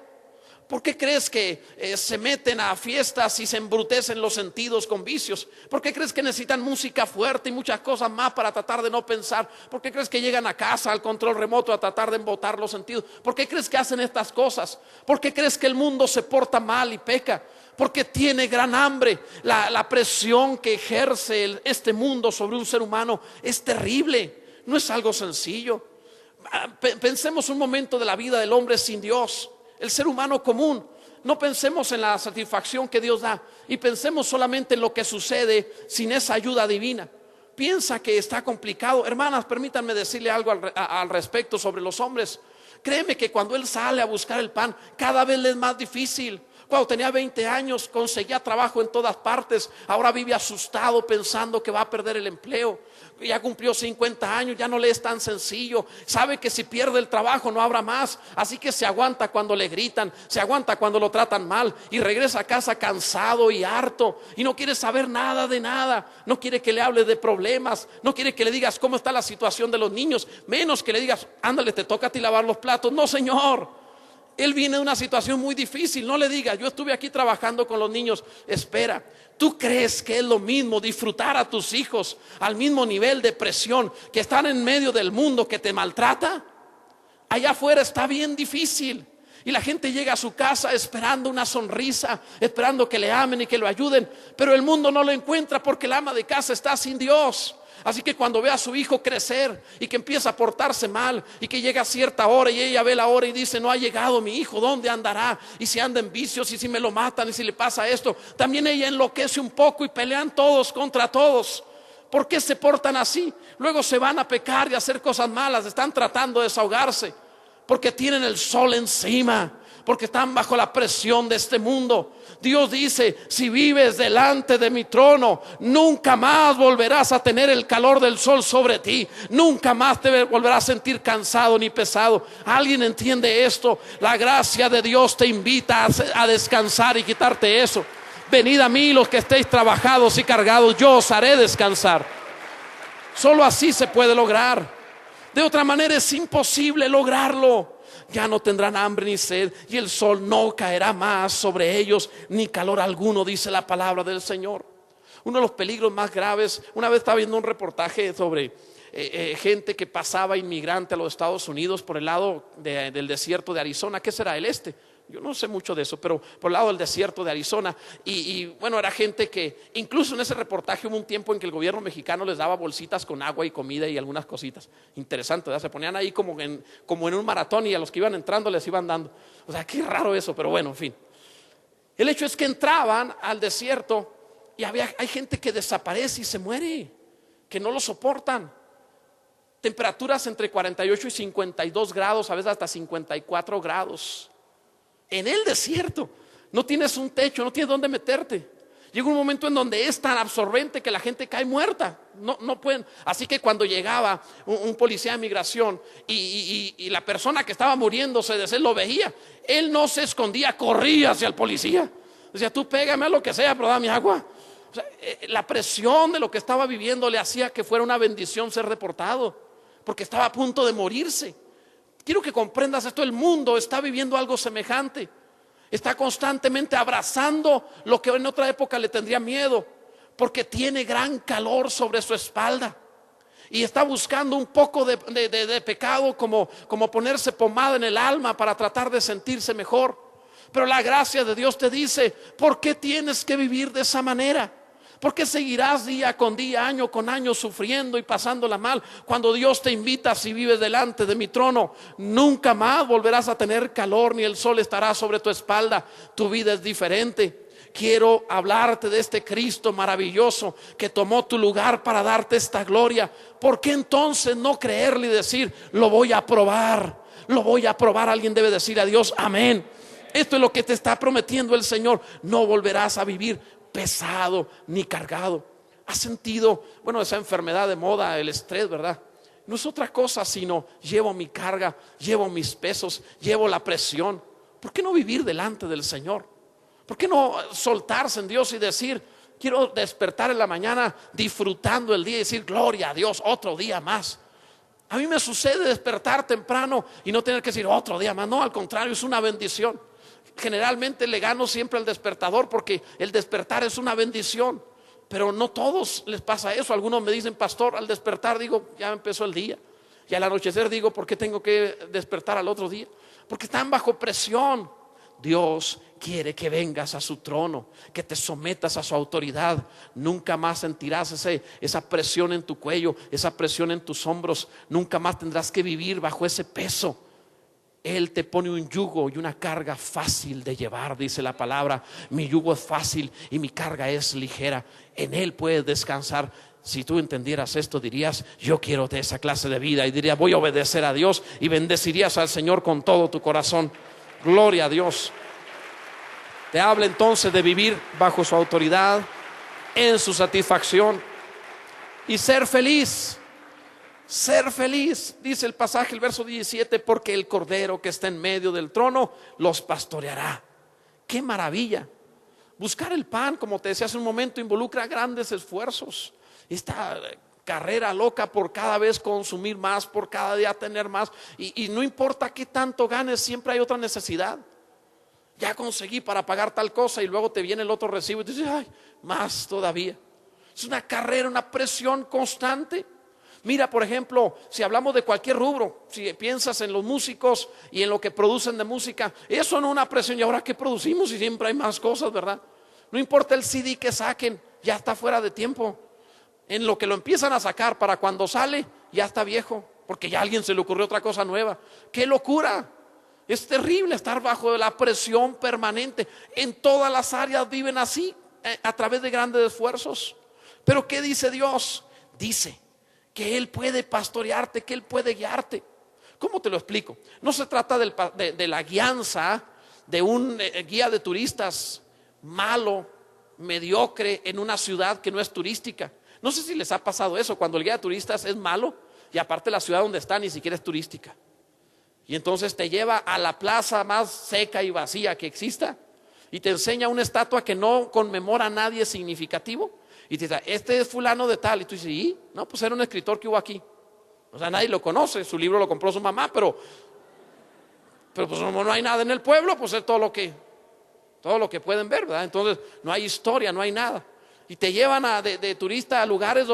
¿Por qué crees que se meten a fiestas y se embrutecen los sentidos con vicios? ¿Por qué crees que necesitan música fuerte y muchas cosas más para tratar de no pensar? ¿Por qué crees que llegan a casa al control remoto a tratar de embotar los sentidos? ¿Por qué crees que hacen estas cosas? ¿Por qué crees que el mundo se porta mal y peca? Porque tiene gran hambre. La presión que ejerce este mundo sobre un ser humano es terrible. No es algo sencillo. Pensemos un momento de la vida del hombre sin Dios, el ser humano común. No pensemos en la satisfacción que Dios da y pensemos solamente en lo que sucede sin esa ayuda divina. Piensa que está complicado. Hermanas, permítanme decirle algo al respecto sobre los hombres. Créeme que cuando él sale a buscar el pan, cada vez le es más difícil. Cuando tenía 20 años conseguía trabajo en todas partes. Ahora vive asustado pensando que va a perder el empleo. Ya cumplió 50 años, ya no le es tan sencillo. Sabe que si pierde el trabajo no habrá más. Así que se aguanta cuando le gritan, se aguanta cuando lo tratan mal y regresa a casa cansado y harto. Y no quiere saber nada de nada. No quiere que le hable de problemas. No quiere que le digas cómo está la situación de los niños. Menos que le digas, ándale, te toca a ti lavar los platos. No, señor. Él viene de una situación muy difícil. No le digas, yo estuve aquí trabajando con los niños. Espera, ¿tú crees que es lo mismo disfrutar a tus hijos al mismo nivel de presión que están en medio del mundo que te maltrata? Allá afuera está bien difícil. Y la gente llega a su casa esperando una sonrisa, esperando que le amen y que lo ayuden. Pero el mundo no lo encuentra porque el ama de casa está sin Dios. Así que cuando ve a su hijo crecer y que empieza a portarse mal y que llega a cierta hora y ella ve la hora y dice, no ha llegado mi hijo, ¿dónde andará? Y si anda en vicios y si me lo matan y si le pasa esto, también ella enloquece un poco y pelean todos contra todos. ¿Por qué se portan así? Luego se van a pecar y a hacer cosas malas, están tratando de desahogarse porque tienen el sol encima, porque están bajo la presión de este mundo. Dios dice, si vives delante de mi trono, nunca más volverás a tener el calor del sol sobre ti. Nunca más te volverás a sentir cansado ni pesado. ¿Alguien entiende esto? La gracia de Dios te invita a descansar y quitarte eso. Venid a mí los que estéis trabajados y cargados, yo os haré descansar. Solo así se puede lograr. De otra manera es imposible lograrlo. Ya no tendrán hambre ni sed y el sol no caerá más sobre ellos, ni calor alguno, dice la palabra del Señor. Uno de los peligros más graves, una vez estaba viendo un reportaje sobre gente que pasaba inmigrante a los Estados Unidos por el lado del desierto de Arizona. ¿Qué será? El este. Yo no sé mucho de eso, pero por el lado del desierto de Arizona. Y bueno, era gente que, incluso en ese reportaje hubo un tiempo en que el gobierno mexicano les daba bolsitas con agua y comida y algunas cositas. Interesante, ¿verdad? Se ponían ahí como en un maratón y a los que iban entrando les iban dando. O sea, qué raro eso, pero bueno, en fin. El hecho es que entraban al desierto y hay gente que desaparece y se muere, que no lo soportan. Temperaturas entre 48 y 52 grados, a veces hasta 54 grados. En el desierto, no tienes un techo, no tienes dónde meterte. Llega un momento en donde es tan absorbente que la gente cae muerta. No pueden. Así que cuando llegaba un policía de migración y la persona que estaba muriéndose de sed lo veía, él no se escondía, corría hacia el policía. Decía, tú pégame a lo que sea, pero dame agua. O sea, la presión de lo que estaba viviendo le hacía que fuera una bendición ser deportado, porque estaba a punto de morirse. Quiero que comprendas esto, el mundo está viviendo algo semejante. Está constantemente abrazando lo que en otra época le tendría miedo, porque tiene gran calor sobre su espalda. Y está buscando un poco de pecado como ponerse pomada en el alma para tratar de sentirse mejor. Pero la gracia de Dios te dice, ¿por qué tienes que vivir de esa manera? ¿Por qué seguirás día con día, año con año sufriendo y pasándola mal? Cuando Dios te invita, si vives delante de mi trono, nunca más volverás a tener calor, ni el sol estará sobre tu espalda. Tu vida es diferente. Quiero hablarte de este Cristo maravilloso que tomó tu lugar para darte esta gloria. ¿Por qué entonces no creerle y decir, lo voy a probar? Lo voy a probar. Alguien debe decir a Dios, amén. Esto es lo que te está prometiendo el Señor. No volverás a vivir pesado ni cargado. ¿Has sentido, esa enfermedad de moda, el estrés, verdad? No es otra cosa sino llevo mi carga, llevo mis pesos, llevo la presión. ¿Por qué no vivir delante del Señor? ¿Por qué no soltarse en Dios y decir, quiero despertar en la mañana disfrutando el día y decir, gloria a Dios, otro día más? A mí me sucede despertar temprano y no tener que decir otro día más. No, al contrario, es una bendición. Generalmente le gano siempre al despertador porque el despertar es una bendición. Pero no todos les pasa eso. Algunos me dicen, pastor, al despertar digo, ya empezó el día. Y al anochecer digo, ¿por qué tengo que despertar al otro día? Porque están bajo presión. Dios quiere que vengas a su trono, que te sometas a su autoridad. Nunca más sentirás esa presión en tu cuello, esa presión en tus hombros. Nunca más tendrás que vivir bajo ese peso. Él te pone un yugo y una carga fácil de llevar, dice la palabra. Mi yugo es fácil y mi carga es ligera. En Él puedes descansar. Si tú entendieras esto, dirías, yo quiero de esa clase de vida. Y dirías, voy a obedecer a Dios. Y bendecirías al Señor con todo tu corazón. Gloria a Dios. Te habla entonces de vivir bajo su autoridad, en su satisfacción y ser feliz. Ser feliz, dice el pasaje, el verso 17, porque el Cordero que está en medio del trono los pastoreará. ¡Qué maravilla! Buscar el pan, como te decía hace un momento, involucra grandes esfuerzos. Esta carrera loca por cada vez consumir más, por cada día tener más, y no importa qué tanto ganes, siempre hay otra necesidad. Ya conseguí para pagar tal cosa y luego te viene el otro recibo y te dices, ay, más todavía. Es una carrera, una presión constante. Mira, por ejemplo, si hablamos de cualquier rubro, si piensas en los músicos y en lo que producen de música, eso no es una presión. ¿Y ahora qué producimos? Y siempre hay más cosas, ¿verdad? No importa el CD que saquen, ya está fuera de tiempo. En lo que lo empiezan a sacar, para cuando sale, ya está viejo, porque ya a alguien se le ocurrió otra cosa nueva. ¡Qué locura! Es terrible estar bajo la presión permanente. En todas las áreas viven así, a través de grandes esfuerzos. Pero ¿qué dice Dios? Dice que Él puede pastorearte, que Él puede guiarte. ¿Cómo te lo explico? No se trata de la guianza de un guía de turistas malo, mediocre, en una ciudad que no es turística. No sé si les ha pasado eso, cuando el guía de turistas es malo y aparte la ciudad donde está ni siquiera es turística. Y entonces te lleva a la plaza más seca y vacía que exista y te enseña una estatua que no conmemora a nadie significativo. Y te dice, este es fulano de tal. Y tú dices, ¿y? No, pues era un escritor que hubo aquí. O sea, nadie lo conoce, su libro lo compró su mamá, pero pues no hay nada en el pueblo, pues es todo lo que pueden ver, ¿verdad? Entonces no hay historia, no hay nada. Y te llevan de turista a lugares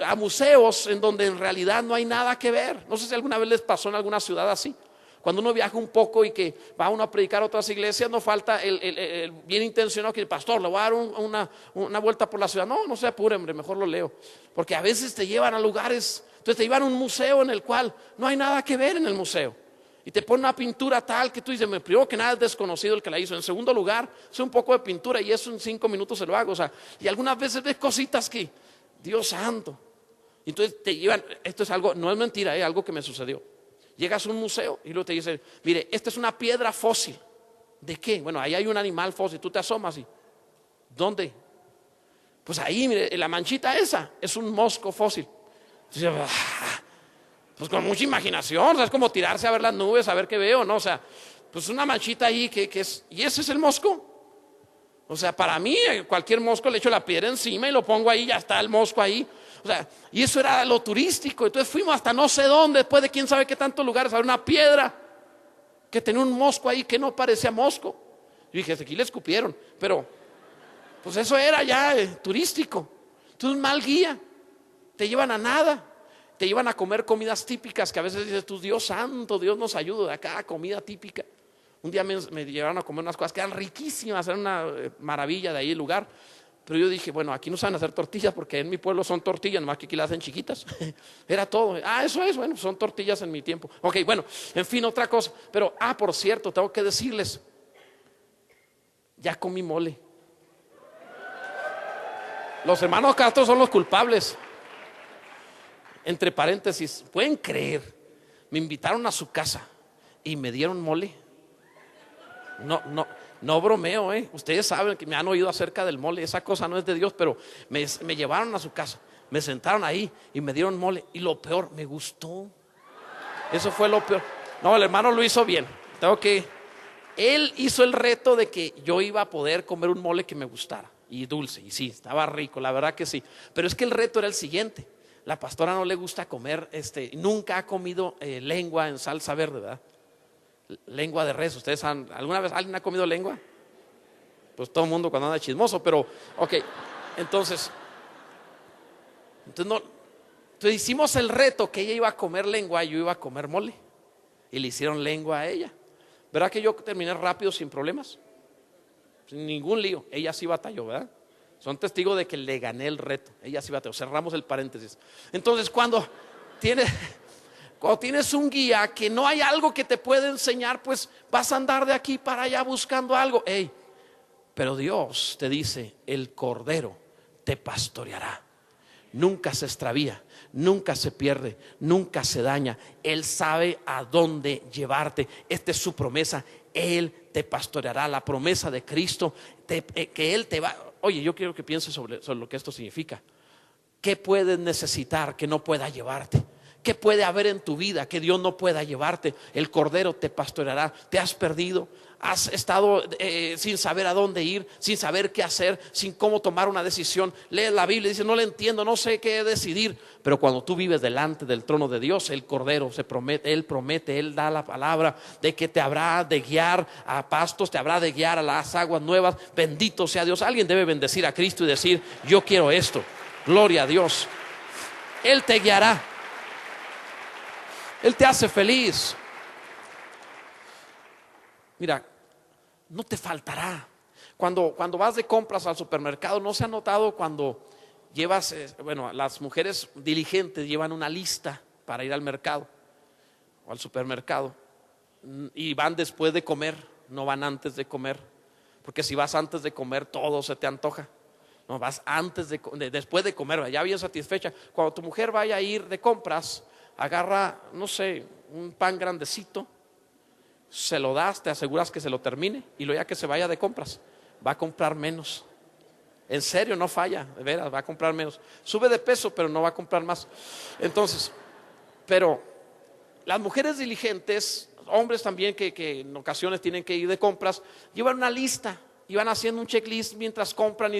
a museos en donde en realidad no hay nada que ver. No sé si alguna vez les pasó en alguna ciudad así. Cuando uno viaja un poco y que va uno a predicar a otras iglesias, no falta el bien intencionado que el pastor le va a dar una vuelta por la ciudad. No se apure, hombre, mejor lo leo. Porque a veces te llevan a lugares, entonces te llevan a un museo en el cual no hay nada que ver en el museo. Y te ponen una pintura tal que tú dices, primero que nada es desconocido el que la hizo. En segundo lugar, es un poco de pintura y eso en 5 minutos se lo hago. O sea, y algunas veces ves cositas que, Dios santo. Entonces te llevan, esto es algo, no es mentira, es algo que me sucedió. Llegas a un museo y luego te dicen, mire, esta es una piedra fósil. ¿De qué? Bueno, ahí hay un animal fósil, tú te asomas y, ¿dónde? Pues ahí, mire, la manchita esa es un mosco fósil. Entonces, pues con mucha imaginación, o sea, es como tirarse a ver las nubes, a ver qué veo, ¿no? O sea, pues una manchita ahí que es, y ese es el mosco. O sea, para mí, cualquier mosco le echo la piedra encima y lo pongo ahí, ya está el mosco ahí. O sea, y eso era lo turístico. Entonces fuimos hasta no sé dónde, después de quién sabe qué tantos lugares, a ver una piedra que tenía un mosco ahí que no parecía mosco. Yo dije, aquí le escupieron, pero pues eso era ya turístico. Entonces un mal guía, te llevan a nada. Te llevan a comer comidas típicas que a veces dices tú, Dios santo, Dios nos ayude, de acá comida típica. Un día me llevaron a comer unas cosas que eran riquísimas, era una maravilla de ahí el lugar. Pero yo dije, bueno, aquí no saben hacer tortillas porque en mi pueblo son tortillas, nomás que aquí las hacen chiquitas. Era todo. Eso es, bueno, son tortillas en mi tiempo. Ok, bueno, en fin, otra cosa. Pero, por cierto, tengo que decirles, ya comí mole. Los hermanos Castro son los culpables. Entre paréntesis, ¿pueden creer? Me invitaron a su casa y me dieron mole. No bromeo, Ustedes saben que me han oído acerca del mole. Esa cosa no es de Dios, pero me llevaron a su casa, me sentaron ahí y me dieron mole. Y lo peor, me gustó. Eso fue lo peor. No, el hermano lo hizo bien. Él hizo el reto de que yo iba a poder comer un mole que me gustara y dulce. Y sí, estaba rico, la verdad que sí. Pero es que el reto era el siguiente. la pastora no le gusta comer, nunca ha comido lengua en salsa verde, ¿verdad? Lengua de res. ¿Ustedes alguna vez alguien ha comido lengua? Pues todo el mundo cuando anda chismoso, pero ok. Entonces hicimos el reto que ella iba a comer lengua y yo iba a comer mole. Y le hicieron lengua a ella. ¿Verdad que yo terminé rápido sin problemas? Sin ningún lío. Ella sí batalló, ¿verdad? Son testigos de que le gané el reto. Ella sí batalló. Cerramos el paréntesis. Entonces cuando tienes un guía que no hay algo que te pueda enseñar, pues vas a andar de aquí para allá buscando algo. Pero Dios te dice: el Cordero te pastoreará. Nunca se extravía, nunca se pierde, nunca se daña. Él sabe a dónde llevarte. Esta es su promesa. Él te pastoreará. La promesa de Cristo, que Él te va. Oye, yo quiero que pienses sobre lo que esto significa. ¿Qué puedes necesitar que no pueda llevarte? ¿Qué puede haber en tu vida que Dios no pueda llevarte? El Cordero te pastoreará. ¿Te has perdido? ¿Has estado sin saber a dónde ir, sin saber qué hacer, sin cómo tomar una decisión? Lees la Biblia y dices: no la entiendo, no sé qué decidir. Pero cuando tú vives delante del trono de Dios, el Cordero Él promete, Él da la palabra de que te habrá de guiar a pastos, te habrá de guiar a las aguas nuevas. Bendito sea Dios. Alguien debe bendecir a Cristo y decir: yo quiero esto. Gloria a Dios. Él te guiará. Él te hace feliz. Mira, no te faltará. Cuando vas de compras al supermercado, ¿no se ha notado cuando llevas, las mujeres diligentes llevan una lista para ir al mercado o al supermercado y van después de comer, no van antes de comer? Porque si vas antes de comer, todo se te antoja. No, vas después de comer, ya bien satisfecha. Cuando tu mujer vaya a ir de compras, agarra, no sé, un pan grandecito, se lo das, te aseguras que se lo termine, y luego ya que se vaya de compras, va a comprar menos. En serio, no falla, de veras, va a comprar menos. Sube de peso, pero no va a comprar más. Entonces, pero las mujeres diligentes, hombres también que en ocasiones tienen que ir de compras, llevan una lista y van haciendo un checklist mientras compran,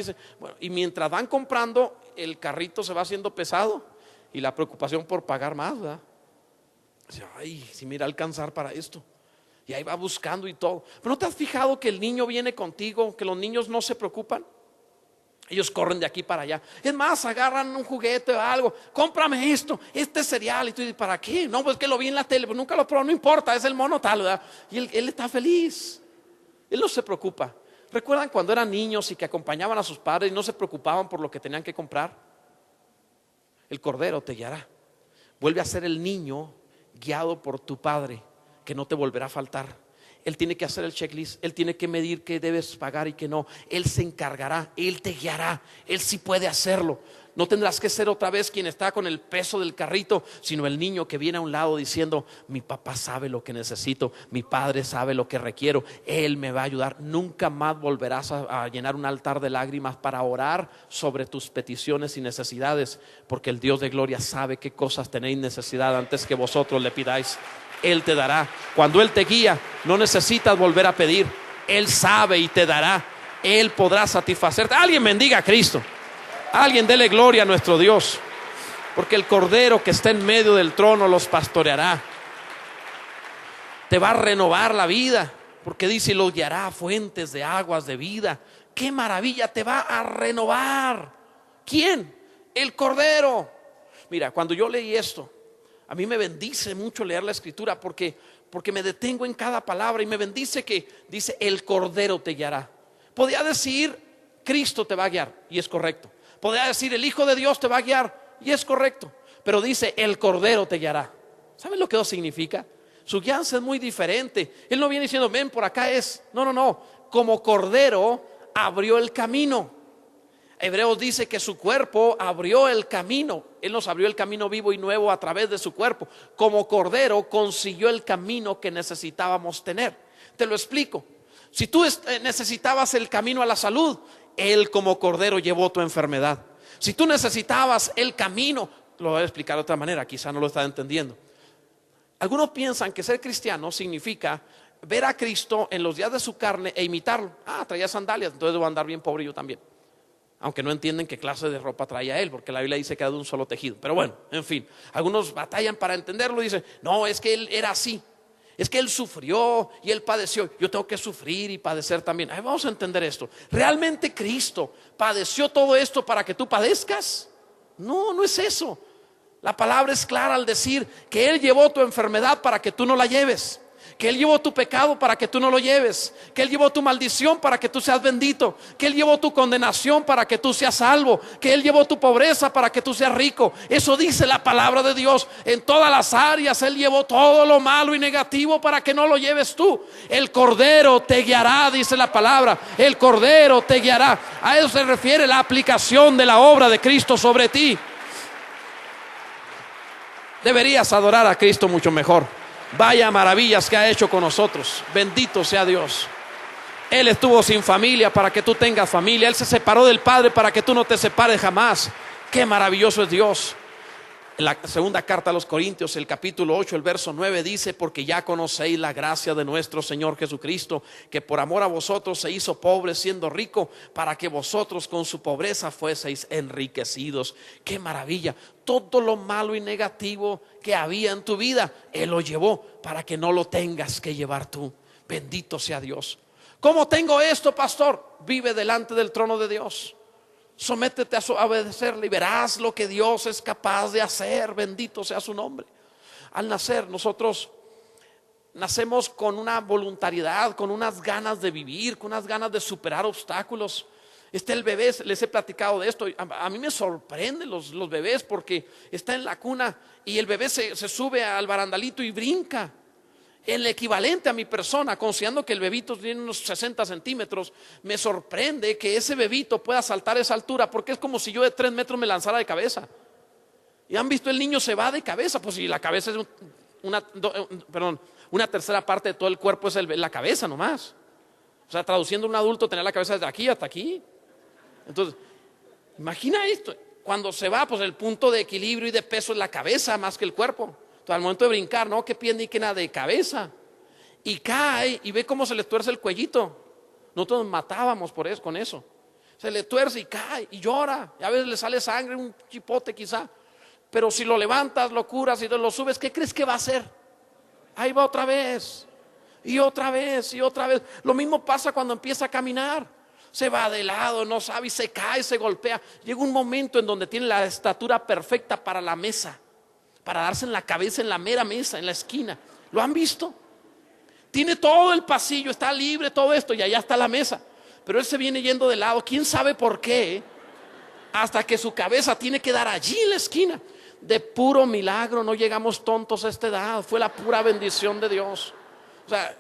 y mientras van comprando, el carrito se va haciendo pesado y la preocupación por pagar más, ¿verdad? Ay, si me irá a alcanzar para esto. Y ahí va buscando y todo. Pero ¿no te has fijado que el niño viene contigo, que los niños no se preocupan? Ellos corren de aquí para allá. Es más, agarran un juguete o algo: cómprame esto, este cereal. Y tú dices: ¿para qué? No, pues que lo vi en la tele, pues nunca lo probó, no importa, es el mono tal, ¿verdad? Y él está feliz. Él no se preocupa. ¿Recuerdan cuando eran niños y que acompañaban a sus padres y no se preocupaban por lo que tenían que comprar? El Cordero te guiará. Vuelve a ser el niño guiado por tu Padre, que no te volverá a faltar. Él tiene que hacer el checklist, Él tiene que medir qué debes pagar y qué no. Él se encargará, Él te guiará. Él sí puede hacerlo. No tendrás que ser otra vez quien está con el peso del carrito, sino el niño que viene a un lado diciendo: mi papá sabe lo que necesito, mi padre sabe lo que requiero, Él me va a ayudar. Nunca más volverás a llenar un altar de lágrimas para orar sobre tus peticiones y necesidades, porque el Dios de gloria sabe qué cosas tenéis necesidad antes que vosotros le pidáis. Él te dará. Cuando Él te guía, no necesitas volver a pedir. Él sabe y te dará. Él podrá satisfacerte. Alguien bendiga a Cristo. Alguien dele gloria a nuestro Dios, porque el Cordero que está en medio del trono los pastoreará. Te va a renovar la vida, porque dice: los guiará a fuentes de aguas de vida. ¡Qué maravilla! Te va a renovar. ¿Quién? El Cordero. Mira, cuando yo leí esto, a mí me bendice mucho leer la Escritura, porque me detengo en cada palabra, y me bendice que dice: el Cordero te guiará. Podía decir: Cristo te va a guiar, y es correcto. Podría decir: el Hijo de Dios te va a guiar, y es correcto. Pero dice: el Cordero te guiará. ¿Saben lo que eso significa? Su guianza es muy diferente. Él no viene diciendo: ven, por acá es. No. Como Cordero abrió el camino. Hebreos dice que su cuerpo abrió el camino. Él nos abrió el camino vivo y nuevo a través de su cuerpo. Como Cordero consiguió el camino que necesitábamos tener. Te lo explico. Si tú necesitabas el camino a la salud, Él como Cordero llevó tu enfermedad. Si tú necesitabas el camino, lo voy a explicar de otra manera, quizá no lo estás entendiendo. Algunos piensan que ser cristiano significa ver a Cristo en los días de su carne e imitarlo. Traía sandalias, entonces debo andar bien pobre yo también. Aunque no entienden qué clase de ropa traía él, porque la Biblia dice que era de un solo tejido. Pero bueno, en fin, algunos batallan para entenderlo y dicen, no, es que él era así. Es que él sufrió y él padeció. Yo tengo que sufrir y padecer también. Ay, vamos a entender esto. ¿Realmente Cristo padeció todo esto para que tú padezcas? No, no es eso. La palabra es clara al decir que Él llevó tu enfermedad para que tú no la lleves, que Él llevó tu pecado para que tú no lo lleves, que Él llevó tu maldición para que tú seas bendito, que Él llevó tu condenación para que tú seas salvo, que Él llevó tu pobreza para que tú seas rico. Eso dice la palabra de Dios. En todas las áreas Él llevó todo lo malo y negativo para que no lo lleves tú. El Cordero te guiará, dice la palabra. El Cordero te guiará. A eso se refiere la aplicación de la obra de Cristo sobre ti. Deberías adorar a Cristo mucho mejor. Vaya maravillas que ha hecho con nosotros. Bendito sea Dios. Él estuvo sin familia para que tú tengas familia. Él se separó del Padre para que tú no te separes jamás. Qué maravilloso es Dios. En la segunda carta a los Corintios, el capítulo 8, el verso 9 dice: porque ya conocéis la gracia de nuestro Señor Jesucristo, que por amor a vosotros se hizo pobre siendo rico, para que vosotros con su pobreza fueseis enriquecidos. Qué maravilla. Todo lo malo y negativo que había en tu vida, Él lo llevó para que no lo tengas que llevar tú. Bendito sea Dios. ¿Cómo tengo esto, pastor? Vive delante del trono de Dios. Sométete a obedecerle y verás lo que Dios es capaz de hacer. Bendito sea su nombre. Al nacer, nosotros nacemos con una voluntariedad, con unas ganas de vivir, con unas ganas de superar obstáculos. El bebé, les he platicado de esto. A mí me sorprenden los bebés, porque está en la cuna y el bebé se sube al barandalito y brinca. El equivalente a mi persona, considerando que el bebito tiene unos 60 centímetros, me sorprende que ese bebito pueda saltar esa altura, porque es como si yo de 3 metros me lanzara de cabeza. Y han visto, el niño se va de cabeza. Pues si la cabeza es una tercera parte de todo el cuerpo, es la cabeza nomás. O sea, traduciendo, un adulto tener la cabeza desde aquí hasta aquí. Entonces, imagina esto. Cuando se va, pues el punto de equilibrio y de peso es la cabeza más que el cuerpo. Al momento de brincar, no que pie ni que nada, de cabeza, y cae y ve cómo se le tuerce el cuellito. Nosotros nos matábamos por eso, con eso. Se le tuerce y cae y llora, y a veces le sale sangre, un chipote quizá, pero si lo levantas, lo curas y lo subes, ¿qué crees que va a hacer? Ahí va otra vez y otra vez y otra vez. Lo mismo pasa cuando empieza a caminar. Se va de lado, no sabe, y se cae, se golpea. Llega un momento en donde tiene la estatura perfecta para la mesa, para darse en la cabeza en la mera mesa, en la esquina. ¿Lo han visto? Tiene todo el pasillo, está libre, todo esto, y allá está la mesa. Pero él se viene yendo de lado, quién sabe por qué, hasta que su cabeza tiene que dar allí en la esquina. De puro milagro, no llegamos tontos a esta edad. Fue la pura bendición de Dios. O sea,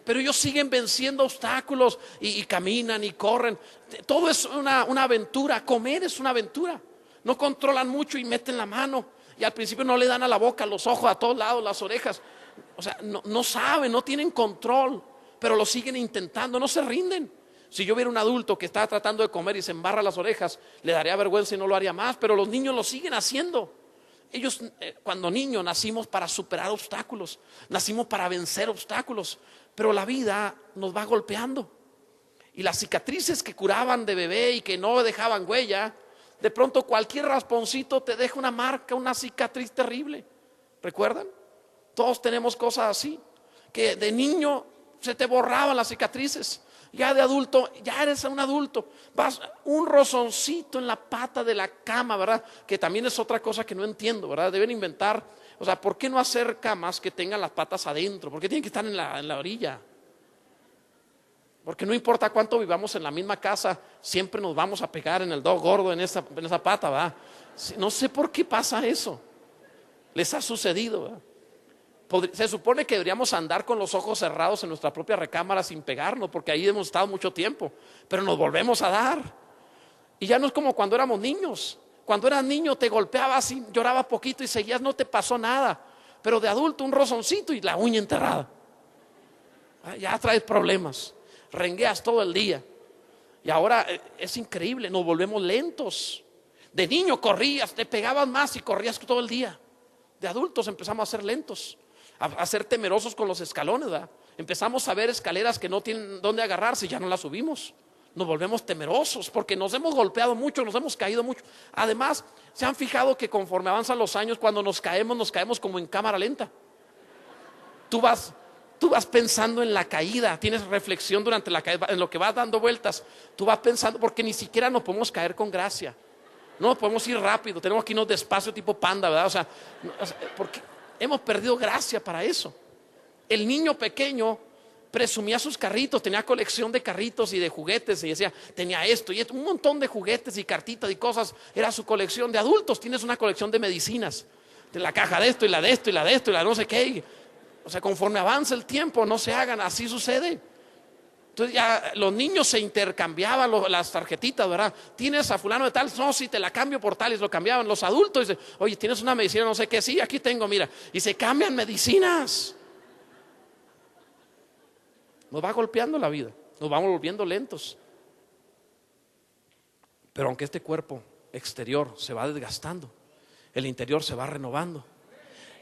pero ellos siguen venciendo obstáculos y caminan y corren. Todo es una aventura. Comer es una aventura. No controlan mucho y meten la mano, y al principio no le dan a la boca, los ojos, a todos lados, las orejas. O sea, no saben, no tienen control, pero lo siguen intentando, no se rinden. Si yo viera un adulto que está tratando de comer y se embarra las orejas, le daría vergüenza y no lo haría más, pero los niños lo siguen haciendo. Ellos, cuando niños, nacimos para superar obstáculos, nacimos para vencer obstáculos, pero la vida nos va golpeando. Y las cicatrices que curaban de bebé y que no dejaban huella, de pronto cualquier rasponcito te deja una marca, una cicatriz terrible. ¿Recuerdan? Todos tenemos cosas así, que de niño se te borraban las cicatrices. Ya de adulto, ya eres un adulto, vas un rozoncito en la pata de la cama, ¿verdad? Que también es otra cosa que no entiendo, ¿verdad? Deben inventar, o sea, ¿por qué no hacer camas que tengan las patas adentro? ¿Por qué tienen que estar en la orilla? Porque no importa cuánto vivamos en la misma casa, siempre nos vamos a pegar en el dedo gordo, en esa pata, ¿verdad? No sé por qué pasa eso. Les ha sucedido, ¿verdad? Se supone que deberíamos andar con los ojos cerrados en nuestra propia recámara sin pegarnos, porque ahí hemos estado mucho tiempo, pero nos volvemos a dar. Y ya no es como cuando éramos niños. Cuando eras niño te golpeabas y llorabas poquito y seguías, no te pasó nada. Pero de adulto un rozoncito y la uña enterrada. Ya traes problemas. Rengueas todo el día. Y ahora es increíble, nos volvemos lentos. De niño corrías, te pegabas más y corrías todo el día. De adultos empezamos a ser lentos, a ser temerosos con los escalones, ¿verdad? Empezamos a ver escaleras que no tienen dónde agarrarse y ya no las subimos. nos volvemos temerosos porque nos hemos golpeado mucho, nos hemos caído mucho. Además, se han fijado que conforme avanzan los años, cuando nos caemos como en cámara lenta. Tú vas pensando en la caída, tienes reflexión durante la caída, en lo que vas dando vueltas, tú vas pensando, porque ni siquiera nos podemos caer con gracia. No nos podemos ir rápido, tenemos que irnos despacio tipo panda, ¿verdad? O sea, porque hemos perdido gracia para eso. El niño pequeño presumía sus carritos, tenía colección de carritos y de juguetes y decía, tenía esto y esto, un montón de juguetes y cartitas y cosas, era su colección. De adultos tienes una colección de medicinas, de la caja de esto y la de esto y la de esto y la no sé qué. O sea, conforme avanza el tiempo, no se hagan, así sucede. Entonces ya los niños se intercambiaban las tarjetitas, ¿verdad? Tienes a fulano de tal, no, si te la cambio por tal, y lo cambiaban. Los adultos dicen, oye, tienes una medicina, no sé qué, sí, aquí tengo, mira. Y se cambian medicinas. Nos va golpeando la vida, nos vamos volviendo lentos. Pero aunque este cuerpo exterior se va desgastando, el interior se va renovando.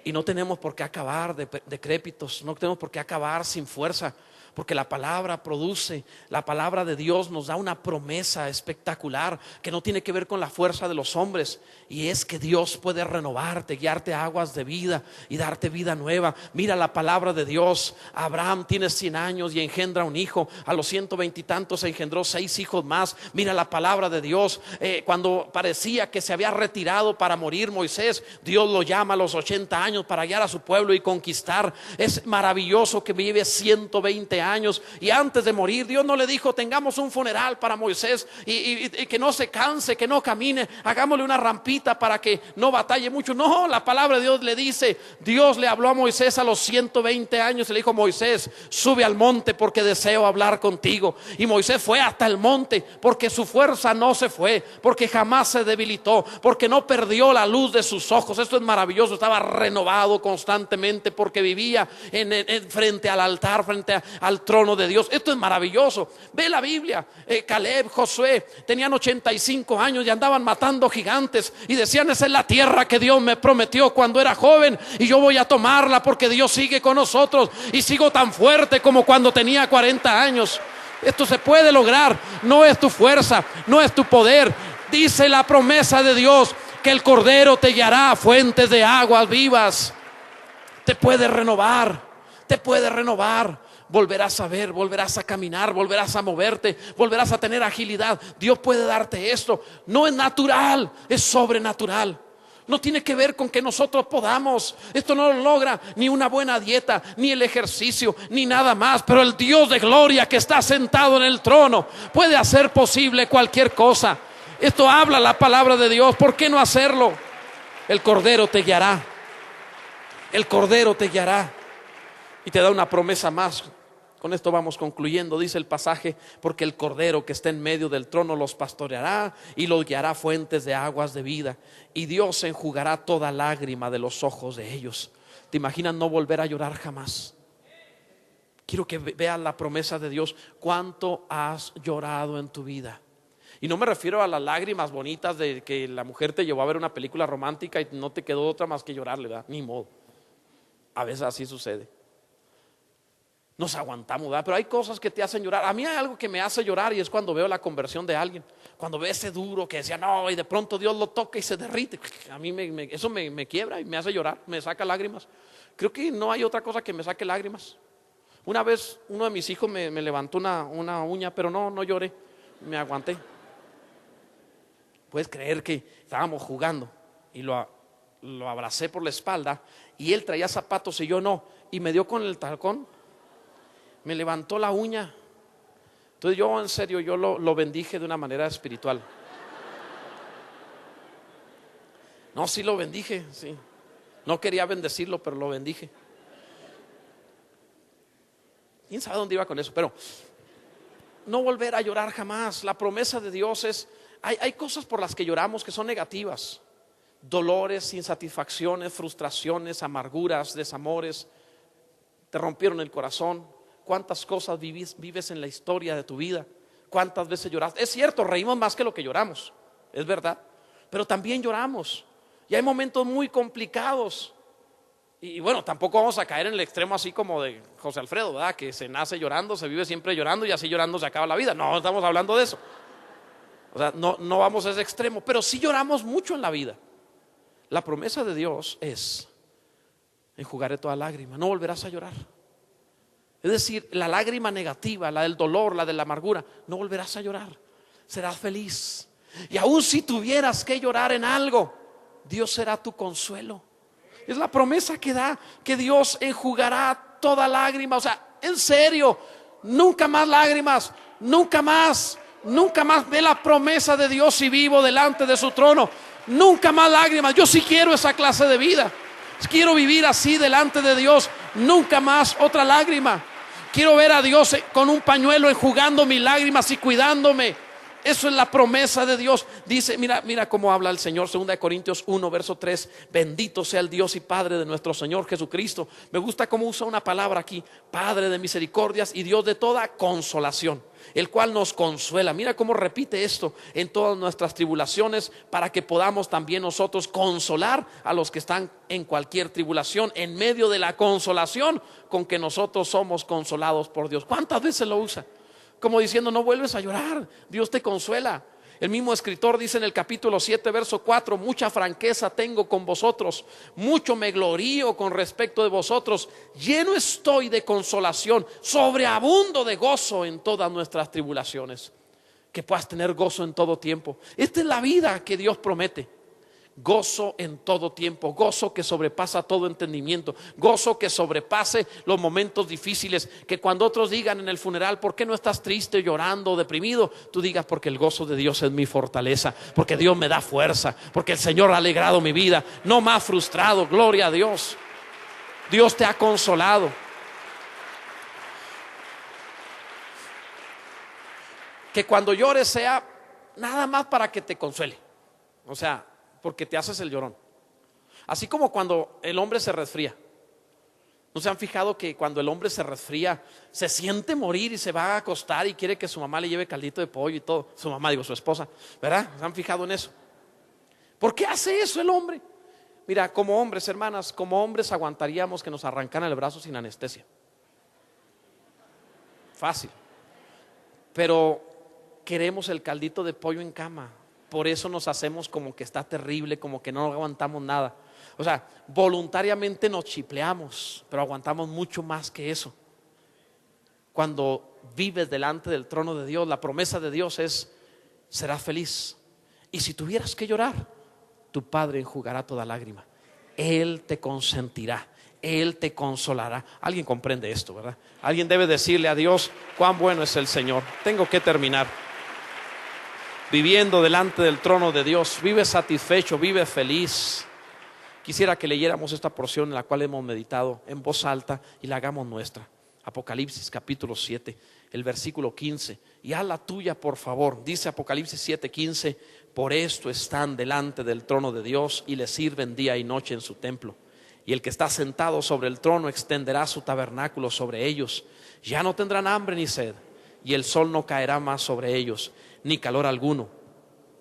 Y no tenemos por qué acabar decrépitos, no tenemos por qué acabar sin fuerza, porque la palabra produce, la palabra de Dios nos da una promesa espectacular que no tiene que ver con la fuerza de los hombres, y es que Dios puede renovarte, guiarte a aguas de vida y darte vida nueva. Mira la palabra de Dios. Abraham tiene 100 años y engendra un hijo, a los 120 y tantos engendró 6 hijos más. Mira la palabra de Dios. Cuando parecía que se había retirado para morir Moisés, Dios lo llama a los 80 años para guiar a su pueblo y conquistar. Es maravilloso que vive 120 años, y antes de morir Dios no le dijo, tengamos un funeral para Moisés y que no se canse, que no camine, hagámosle una rampita para que no batalle mucho. No, la palabra de Dios le dice, Dios le habló a Moisés a los 120 años y le dijo, Moisés, sube al monte porque deseo hablar contigo. Y Moisés fue hasta el monte porque su fuerza no se fue, porque jamás se debilitó, porque no perdió la luz de sus ojos. Esto es maravilloso, estaba renovado constantemente porque vivía frente al altar, frente al trono de Dios. Esto es maravilloso. Ve la Biblia, Caleb, Josué tenían 85 años y andaban matando gigantes y decían, esa es la tierra que Dios me prometió cuando era joven y yo voy a tomarla porque Dios sigue con nosotros y sigo tan fuerte como cuando tenía 40 años. Esto se puede lograr, no es tu fuerza, no es tu poder. Dice la promesa de Dios que el Cordero te guiará a fuentes de aguas vivas. Te puede renovar, te puede renovar. Volverás a ver, volverás a caminar, volverás a moverte, volverás a tener agilidad. Dios puede darte esto. No es natural, es sobrenatural. No tiene que ver con que nosotros podamos. Esto no lo logra ni una buena dieta, ni el ejercicio, ni nada más. Pero el Dios de gloria que está sentado en el trono puede hacer posible cualquier cosa. Esto habla la palabra de Dios. ¿Por qué no hacerlo? El Cordero te guiará. El Cordero te guiará. Y te da una promesa más. Con esto vamos concluyendo. Dice el pasaje, porque el Cordero que está en medio del trono los pastoreará y los guiará a fuentes de aguas de vida, y Dios enjugará toda lágrima de los ojos de ellos. ¿Te imaginas no volver a llorar jamás? Quiero que veas la promesa de Dios. ¿Cuánto has llorado en tu vida? Y no me refiero a las lágrimas bonitas de que la mujer te llevó a ver una película romántica y no te quedó otra más que llorarle, ¿verdad? Ni modo. A veces así sucede. Nos aguantamos, ¿verdad? Pero hay cosas que te hacen llorar. A mí hay algo que me hace llorar y es cuando veo la conversión de alguien. Cuando veo ese duro que decía no, y de pronto Dios lo toca y se derrite. A mí eso me quiebra y me hace llorar, me saca lágrimas. Creo que no hay otra cosa que me saque lágrimas. Una vez uno de mis hijos me levantó una uña, pero no lloré, me aguanté. Puedes creer que estábamos jugando y lo abracé por la espalda y él traía zapatos y yo no, y me dio con el talcón. Me levantó la uña. Entonces yo en serio, yo lo bendije de una manera espiritual. No, sí lo bendije, sí. No quería bendecirlo, pero lo bendije. ¿Quién sabe dónde iba con eso? Pero no volver a llorar jamás. La promesa de Dios es, hay cosas por las que lloramos que son negativas. Dolores, insatisfacciones, frustraciones, amarguras, desamores. Te rompieron el corazón. ¿Cuántas cosas vives en la historia de tu vida? ¿Cuántas veces lloraste? Es cierto, reímos más que lo que lloramos, es verdad. Pero también lloramos. Y hay momentos muy complicados. Y bueno, tampoco vamos a caer en el extremo así como de José Alfredo, ¿verdad? Que se nace llorando, se vive siempre llorando y así llorando se acaba la vida. No estamos hablando de eso. O sea, no vamos a ese extremo, pero sí lloramos mucho en la vida. La promesa de Dios es: enjugaré toda lágrima, no volverás a llorar. Es decir, la lágrima negativa, la del dolor, la de la amargura, no volverás a llorar, serás feliz. Y aun si tuvieras que llorar en algo, Dios será tu consuelo. Es la promesa que da, que Dios enjugará toda lágrima. O sea, en serio, nunca más lágrimas, nunca más. Nunca más. Ve la promesa de Dios y vivo delante de su trono. Nunca más lágrimas. Yo sí quiero esa clase de vida. Quiero vivir así delante de Dios. Nunca más otra lágrima. Quiero ver a Dios con un pañuelo enjugando mis lágrimas y cuidándome. Eso es la promesa de Dios. Dice, mira cómo habla el Señor. 2 Corintios 1 verso 3. Bendito sea el Dios y Padre de nuestro Señor Jesucristo. Me gusta cómo usa una palabra aquí: Padre de misericordias y Dios de toda consolación, el cual nos consuela. Mira cómo repite esto: en todas nuestras tribulaciones, para que podamos también nosotros consolar a los que están en cualquier tribulación, en medio de la consolación con que nosotros somos consolados por Dios. ¿Cuántas veces lo usa? Como diciendo, no vuelves a llorar, Dios te consuela. El mismo escritor dice en el capítulo 7 verso 4: mucha franqueza tengo con vosotros, mucho me glorío con respecto de vosotros, lleno estoy de consolación, sobreabundo de gozo en todas nuestras tribulaciones. Que puedas tener gozo en todo tiempo. Esta es la vida que Dios promete: gozo en todo tiempo, gozo que sobrepasa todo entendimiento, gozo que sobrepase los momentos difíciles. Que cuando otros digan en el funeral: ¿por qué no estás triste, llorando, deprimido?, tú digas: porque el gozo de Dios es mi fortaleza, porque Dios me da fuerza, porque el Señor ha alegrado mi vida, no me ha frustrado. Gloria a Dios. Dios te ha consolado. Que cuando llores sea nada más para que te consuele, o sea, porque te haces el llorón. Así como cuando el hombre se resfría. ¿No se han fijado que cuando el hombre se resfría, se siente morir y se va a acostar y quiere que su mamá le lleve caldito de pollo y todo? Su mamá, digo, su esposa, ¿verdad? ¿Se han fijado en eso? ¿Por qué hace eso el hombre? Mira, como hombres, hermanas, como hombres aguantaríamos que nos arrancaran el brazo sin anestesia. Fácil. Pero queremos el caldito de pollo en cama. Por eso nos hacemos como que está terrible, como que no aguantamos nada. O sea, voluntariamente nos chipleamos, pero aguantamos mucho más que eso. Cuando vives delante del trono de Dios, la promesa de Dios es: serás feliz. Y si tuvieras que llorar, tu Padre enjugará toda lágrima. Él te consentirá, Él te consolará. Alguien comprende esto, ¿verdad? Alguien debe decirle a Dios cuán bueno es el Señor. Tengo que terminar. Viviendo delante del trono de Dios, vive satisfecho, vive feliz. Quisiera que leyéramos esta porción en la cual hemos meditado en voz alta y la hagamos nuestra. Apocalipsis capítulo 7, el versículo 15. Y hazla tuya, por favor. Dice Apocalipsis 7:15: por esto están delante del trono de Dios y le sirven día y noche en su templo. Y el que está sentado sobre el trono extenderá su tabernáculo sobre ellos. Ya no tendrán hambre ni sed, y el sol no caerá más sobre ellos, ni calor alguno,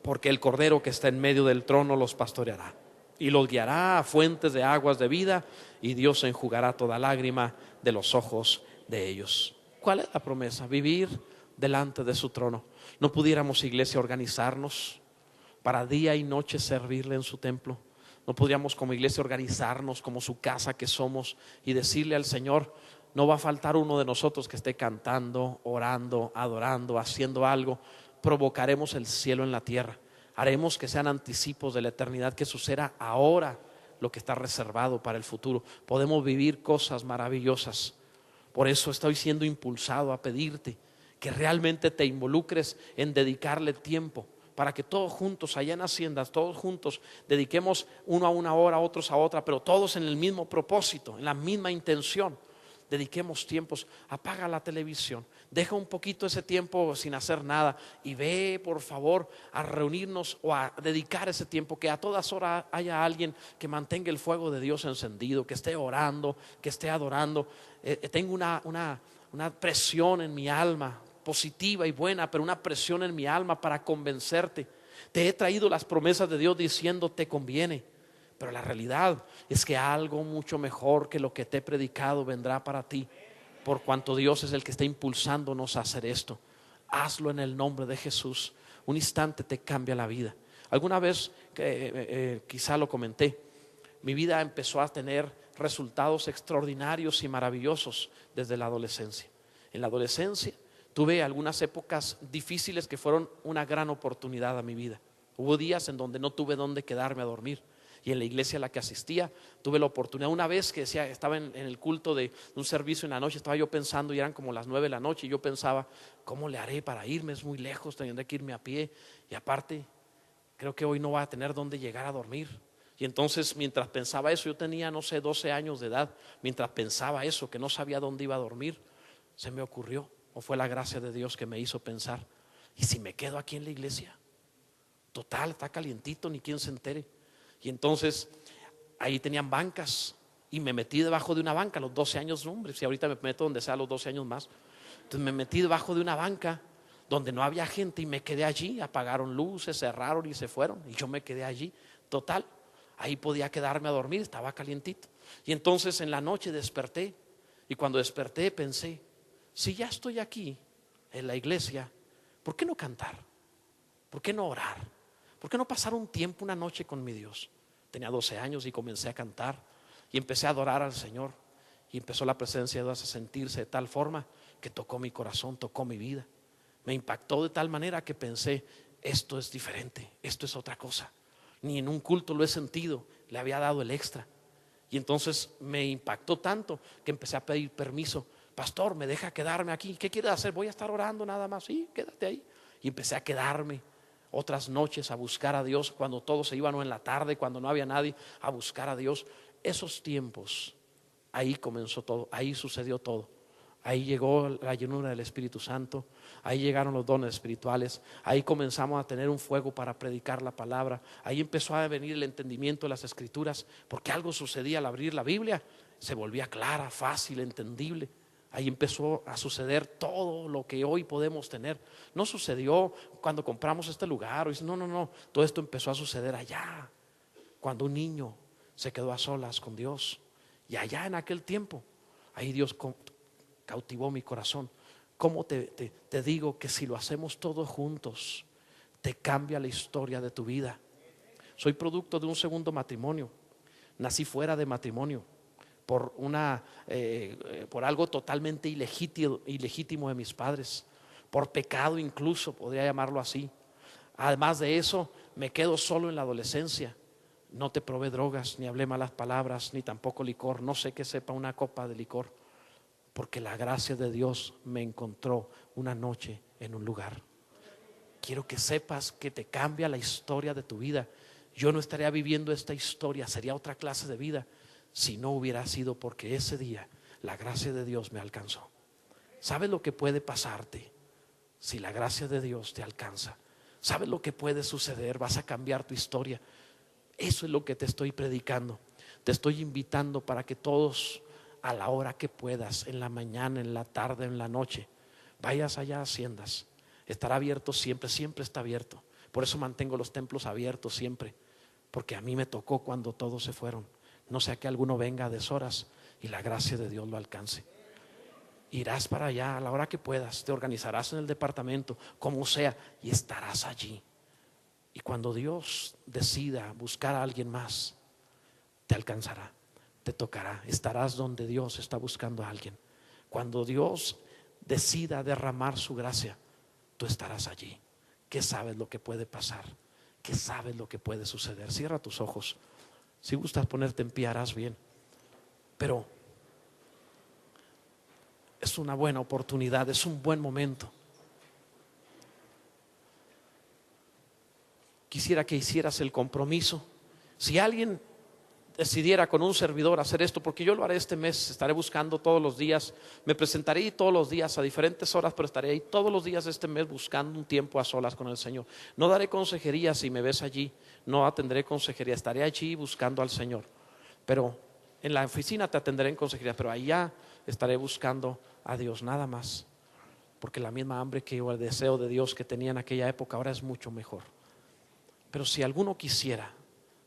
porque el Cordero que está en medio del trono los pastoreará y los guiará a fuentes de aguas de vida, y Dios enjugará toda lágrima de los ojos de ellos. ¿Cuál es la promesa? Vivir delante de su trono. ¿No pudiéramos, iglesia, organizarnos para día y noche servirle en su templo? ¿No podríamos como iglesia organizarnos como su casa que somos y decirle al Señor: no va a faltar uno de nosotros que esté cantando, orando, adorando, haciendo algo? Provocaremos el cielo en la tierra. Haremos que sean anticipos de la eternidad, que suceda ahora lo que está reservado para el futuro. Podemos vivir cosas maravillosas. Por eso estoy siendo impulsado a pedirte que realmente te involucres en dedicarle tiempo, para que todos juntos allá en Haciendas, todos juntos dediquemos uno a una hora, otros a otra, pero todos en el mismo propósito, en la misma intención. Dediquemos tiempos. Apaga la televisión, deja un poquito ese tiempo sin hacer nada y ve, por favor, a reunirnos o a dedicar ese tiempo. Que a todas horas haya alguien que mantenga el fuego de Dios encendido, que esté orando, que esté adorando. Tengo una presión en mi alma, positiva y buena, pero una presión en mi alma para convencerte. Te he traído las promesas de Dios diciendo: te conviene, Pero la realidad es que algo mucho mejor que lo que te he predicado vendrá para ti, por cuanto Dios es el que está impulsándonos a hacer esto. Hazlo en el nombre de Jesús. Un instante te cambia la vida. Alguna vez, quizá lo comenté, mi vida empezó a tener resultados extraordinarios y maravillosos desde la adolescencia. En la adolescencia tuve algunas épocas difíciles que fueron una gran oportunidad a mi vida. Hubo días en donde no tuve dónde quedarme a dormir. Y en la iglesia a la que asistía tuve la oportunidad. Una vez que decía, estaba en el culto de un servicio en la noche, estaba yo pensando, y eran como las 9 de la noche, y yo pensaba, ¿cómo le haré para irme? Es muy lejos, tendré que irme a pie. Y aparte, creo que hoy no voy a tener dónde llegar a dormir. Y entonces, mientras pensaba eso, yo tenía, no sé, 12 años de edad. Mientras pensaba eso, que no sabía dónde iba a dormir, se me ocurrió, o fue la gracia de Dios que me hizo pensar, ¿y si me quedo aquí en la iglesia? Total, está calientito, ni quien se entere. Y entonces ahí tenían bancas y me metí debajo de una banca a los 12 años, hombre, si ahorita me meto donde sea a los 12 años más. Entonces me metí debajo de una banca donde no había gente y me quedé allí. Apagaron luces, cerraron y se fueron, y yo me quedé allí. Total, ahí podía quedarme a dormir, estaba calientito. Y entonces en la noche desperté, y cuando desperté pensé, si ya estoy aquí en la iglesia, ¿por qué no cantar? ¿Por qué no orar? ¿Por qué no pasar un tiempo, una noche con mi Dios? Tenía 12 años y comencé a cantar y empecé a adorar al Señor, y empezó la presencia de Dios a sentirse de tal forma que tocó mi corazón, tocó mi vida. Me impactó de tal manera que pensé, esto es diferente, esto es otra cosa. Ni en un culto lo he sentido, le había dado el extra. Y entonces me impactó tanto que empecé a pedir permiso. Pastor, ¿me deja quedarme aquí? ¿Qué quiere hacer? Voy a estar orando nada más. Sí, quédate ahí. Y empecé a quedarme otras noches a buscar a Dios, cuando todos se iban, o en la tarde, cuando no había nadie, a buscar a Dios. Esos tiempos, ahí comenzó todo, ahí sucedió todo. Ahí llegó la llenura del Espíritu Santo, ahí llegaron los dones espirituales, ahí comenzamos a tener un fuego para predicar la palabra, ahí empezó a venir el entendimiento de las Escrituras, porque algo sucedía al abrir la Biblia, se volvía clara, fácil, entendible. Ahí empezó a suceder todo lo que hoy podemos tener. No sucedió cuando compramos este lugar, no, todo esto empezó a suceder allá, cuando un niño se quedó a solas con Dios. Y allá en aquel tiempo, ahí Dios cautivó mi corazón. ¿Cómo te digo que si lo hacemos todos juntos, te cambia la historia de tu vida? Soy producto de un segundo matrimonio. Nací fuera de matrimonio por algo totalmente ilegítimo de mis padres, por pecado incluso, podría llamarlo así. Además de eso, me quedo solo en la adolescencia. No te probé drogas, ni hablé malas palabras, ni tampoco licor. No sé qué sepa una copa de licor, porque la gracia de Dios me encontró una noche en un lugar. Quiero que sepas que te cambia la historia de tu vida. Yo no estaría viviendo esta historia, sería otra clase de vida, si no hubiera sido porque ese día la gracia de Dios me alcanzó. ¿Sabes lo que puede pasarte si la gracia de Dios te alcanza? ¿Sabes lo que puede suceder? Vas a cambiar tu historia. Eso es lo que te estoy predicando. Te estoy invitando para que todos, a la hora que puedas, en la mañana, en la tarde, en la noche, vayas allá a Haciendas. Estará abierto siempre, siempre está abierto. Por eso mantengo los templos abiertos siempre, porque a mí me tocó cuando todos se fueron. No sea que alguno venga a deshoras y la gracia de Dios lo alcance. Irás para allá a la hora que puedas, te organizarás en el departamento, como sea, y estarás allí. Y cuando Dios decida buscar a alguien más, te alcanzará, te tocará. Estarás donde Dios está buscando a alguien. Cuando Dios decida derramar su gracia, tú estarás allí. ¿Qué sabes lo que puede pasar? ¿Qué sabes lo que puede suceder? Cierra tus ojos. Si gustas ponerte en pie, harás bien. Pero es una buena oportunidad, es un buen momento. Quisiera que hicieras el compromiso. Si alguien decidiera con un servidor hacer esto, porque yo lo haré este mes, estaré buscando todos los días, me presentaré ahí todos los días a diferentes horas, pero estaré ahí todos los días este mes buscando un tiempo a solas con el Señor. No daré consejería si me ves allí, no atenderé consejería, estaré allí buscando al Señor. Pero en la oficina te atenderé en consejería, pero allá estaré buscando a Dios, nada más. Porque la misma hambre que yo, el deseo de Dios que tenía en aquella época, ahora es mucho mejor. Pero si alguno quisiera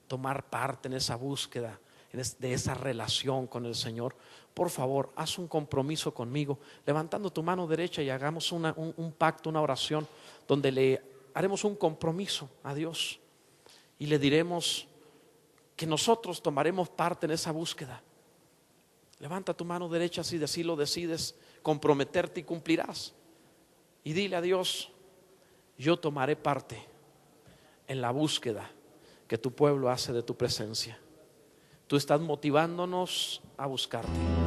tomar parte en esa búsqueda de esa relación con el Señor, por favor, haz un compromiso conmigo, levantando tu mano derecha, y hagamos un pacto, una oración, donde le haremos un compromiso a Dios y le diremos que nosotros tomaremos parte en esa búsqueda. Levanta tu mano derecha si así lo decides comprometerte, y cumplirás. Y dile a Dios: yo tomaré parte en la búsqueda que tu pueblo hace de tu presencia. Tú estás motivándonos a buscarte.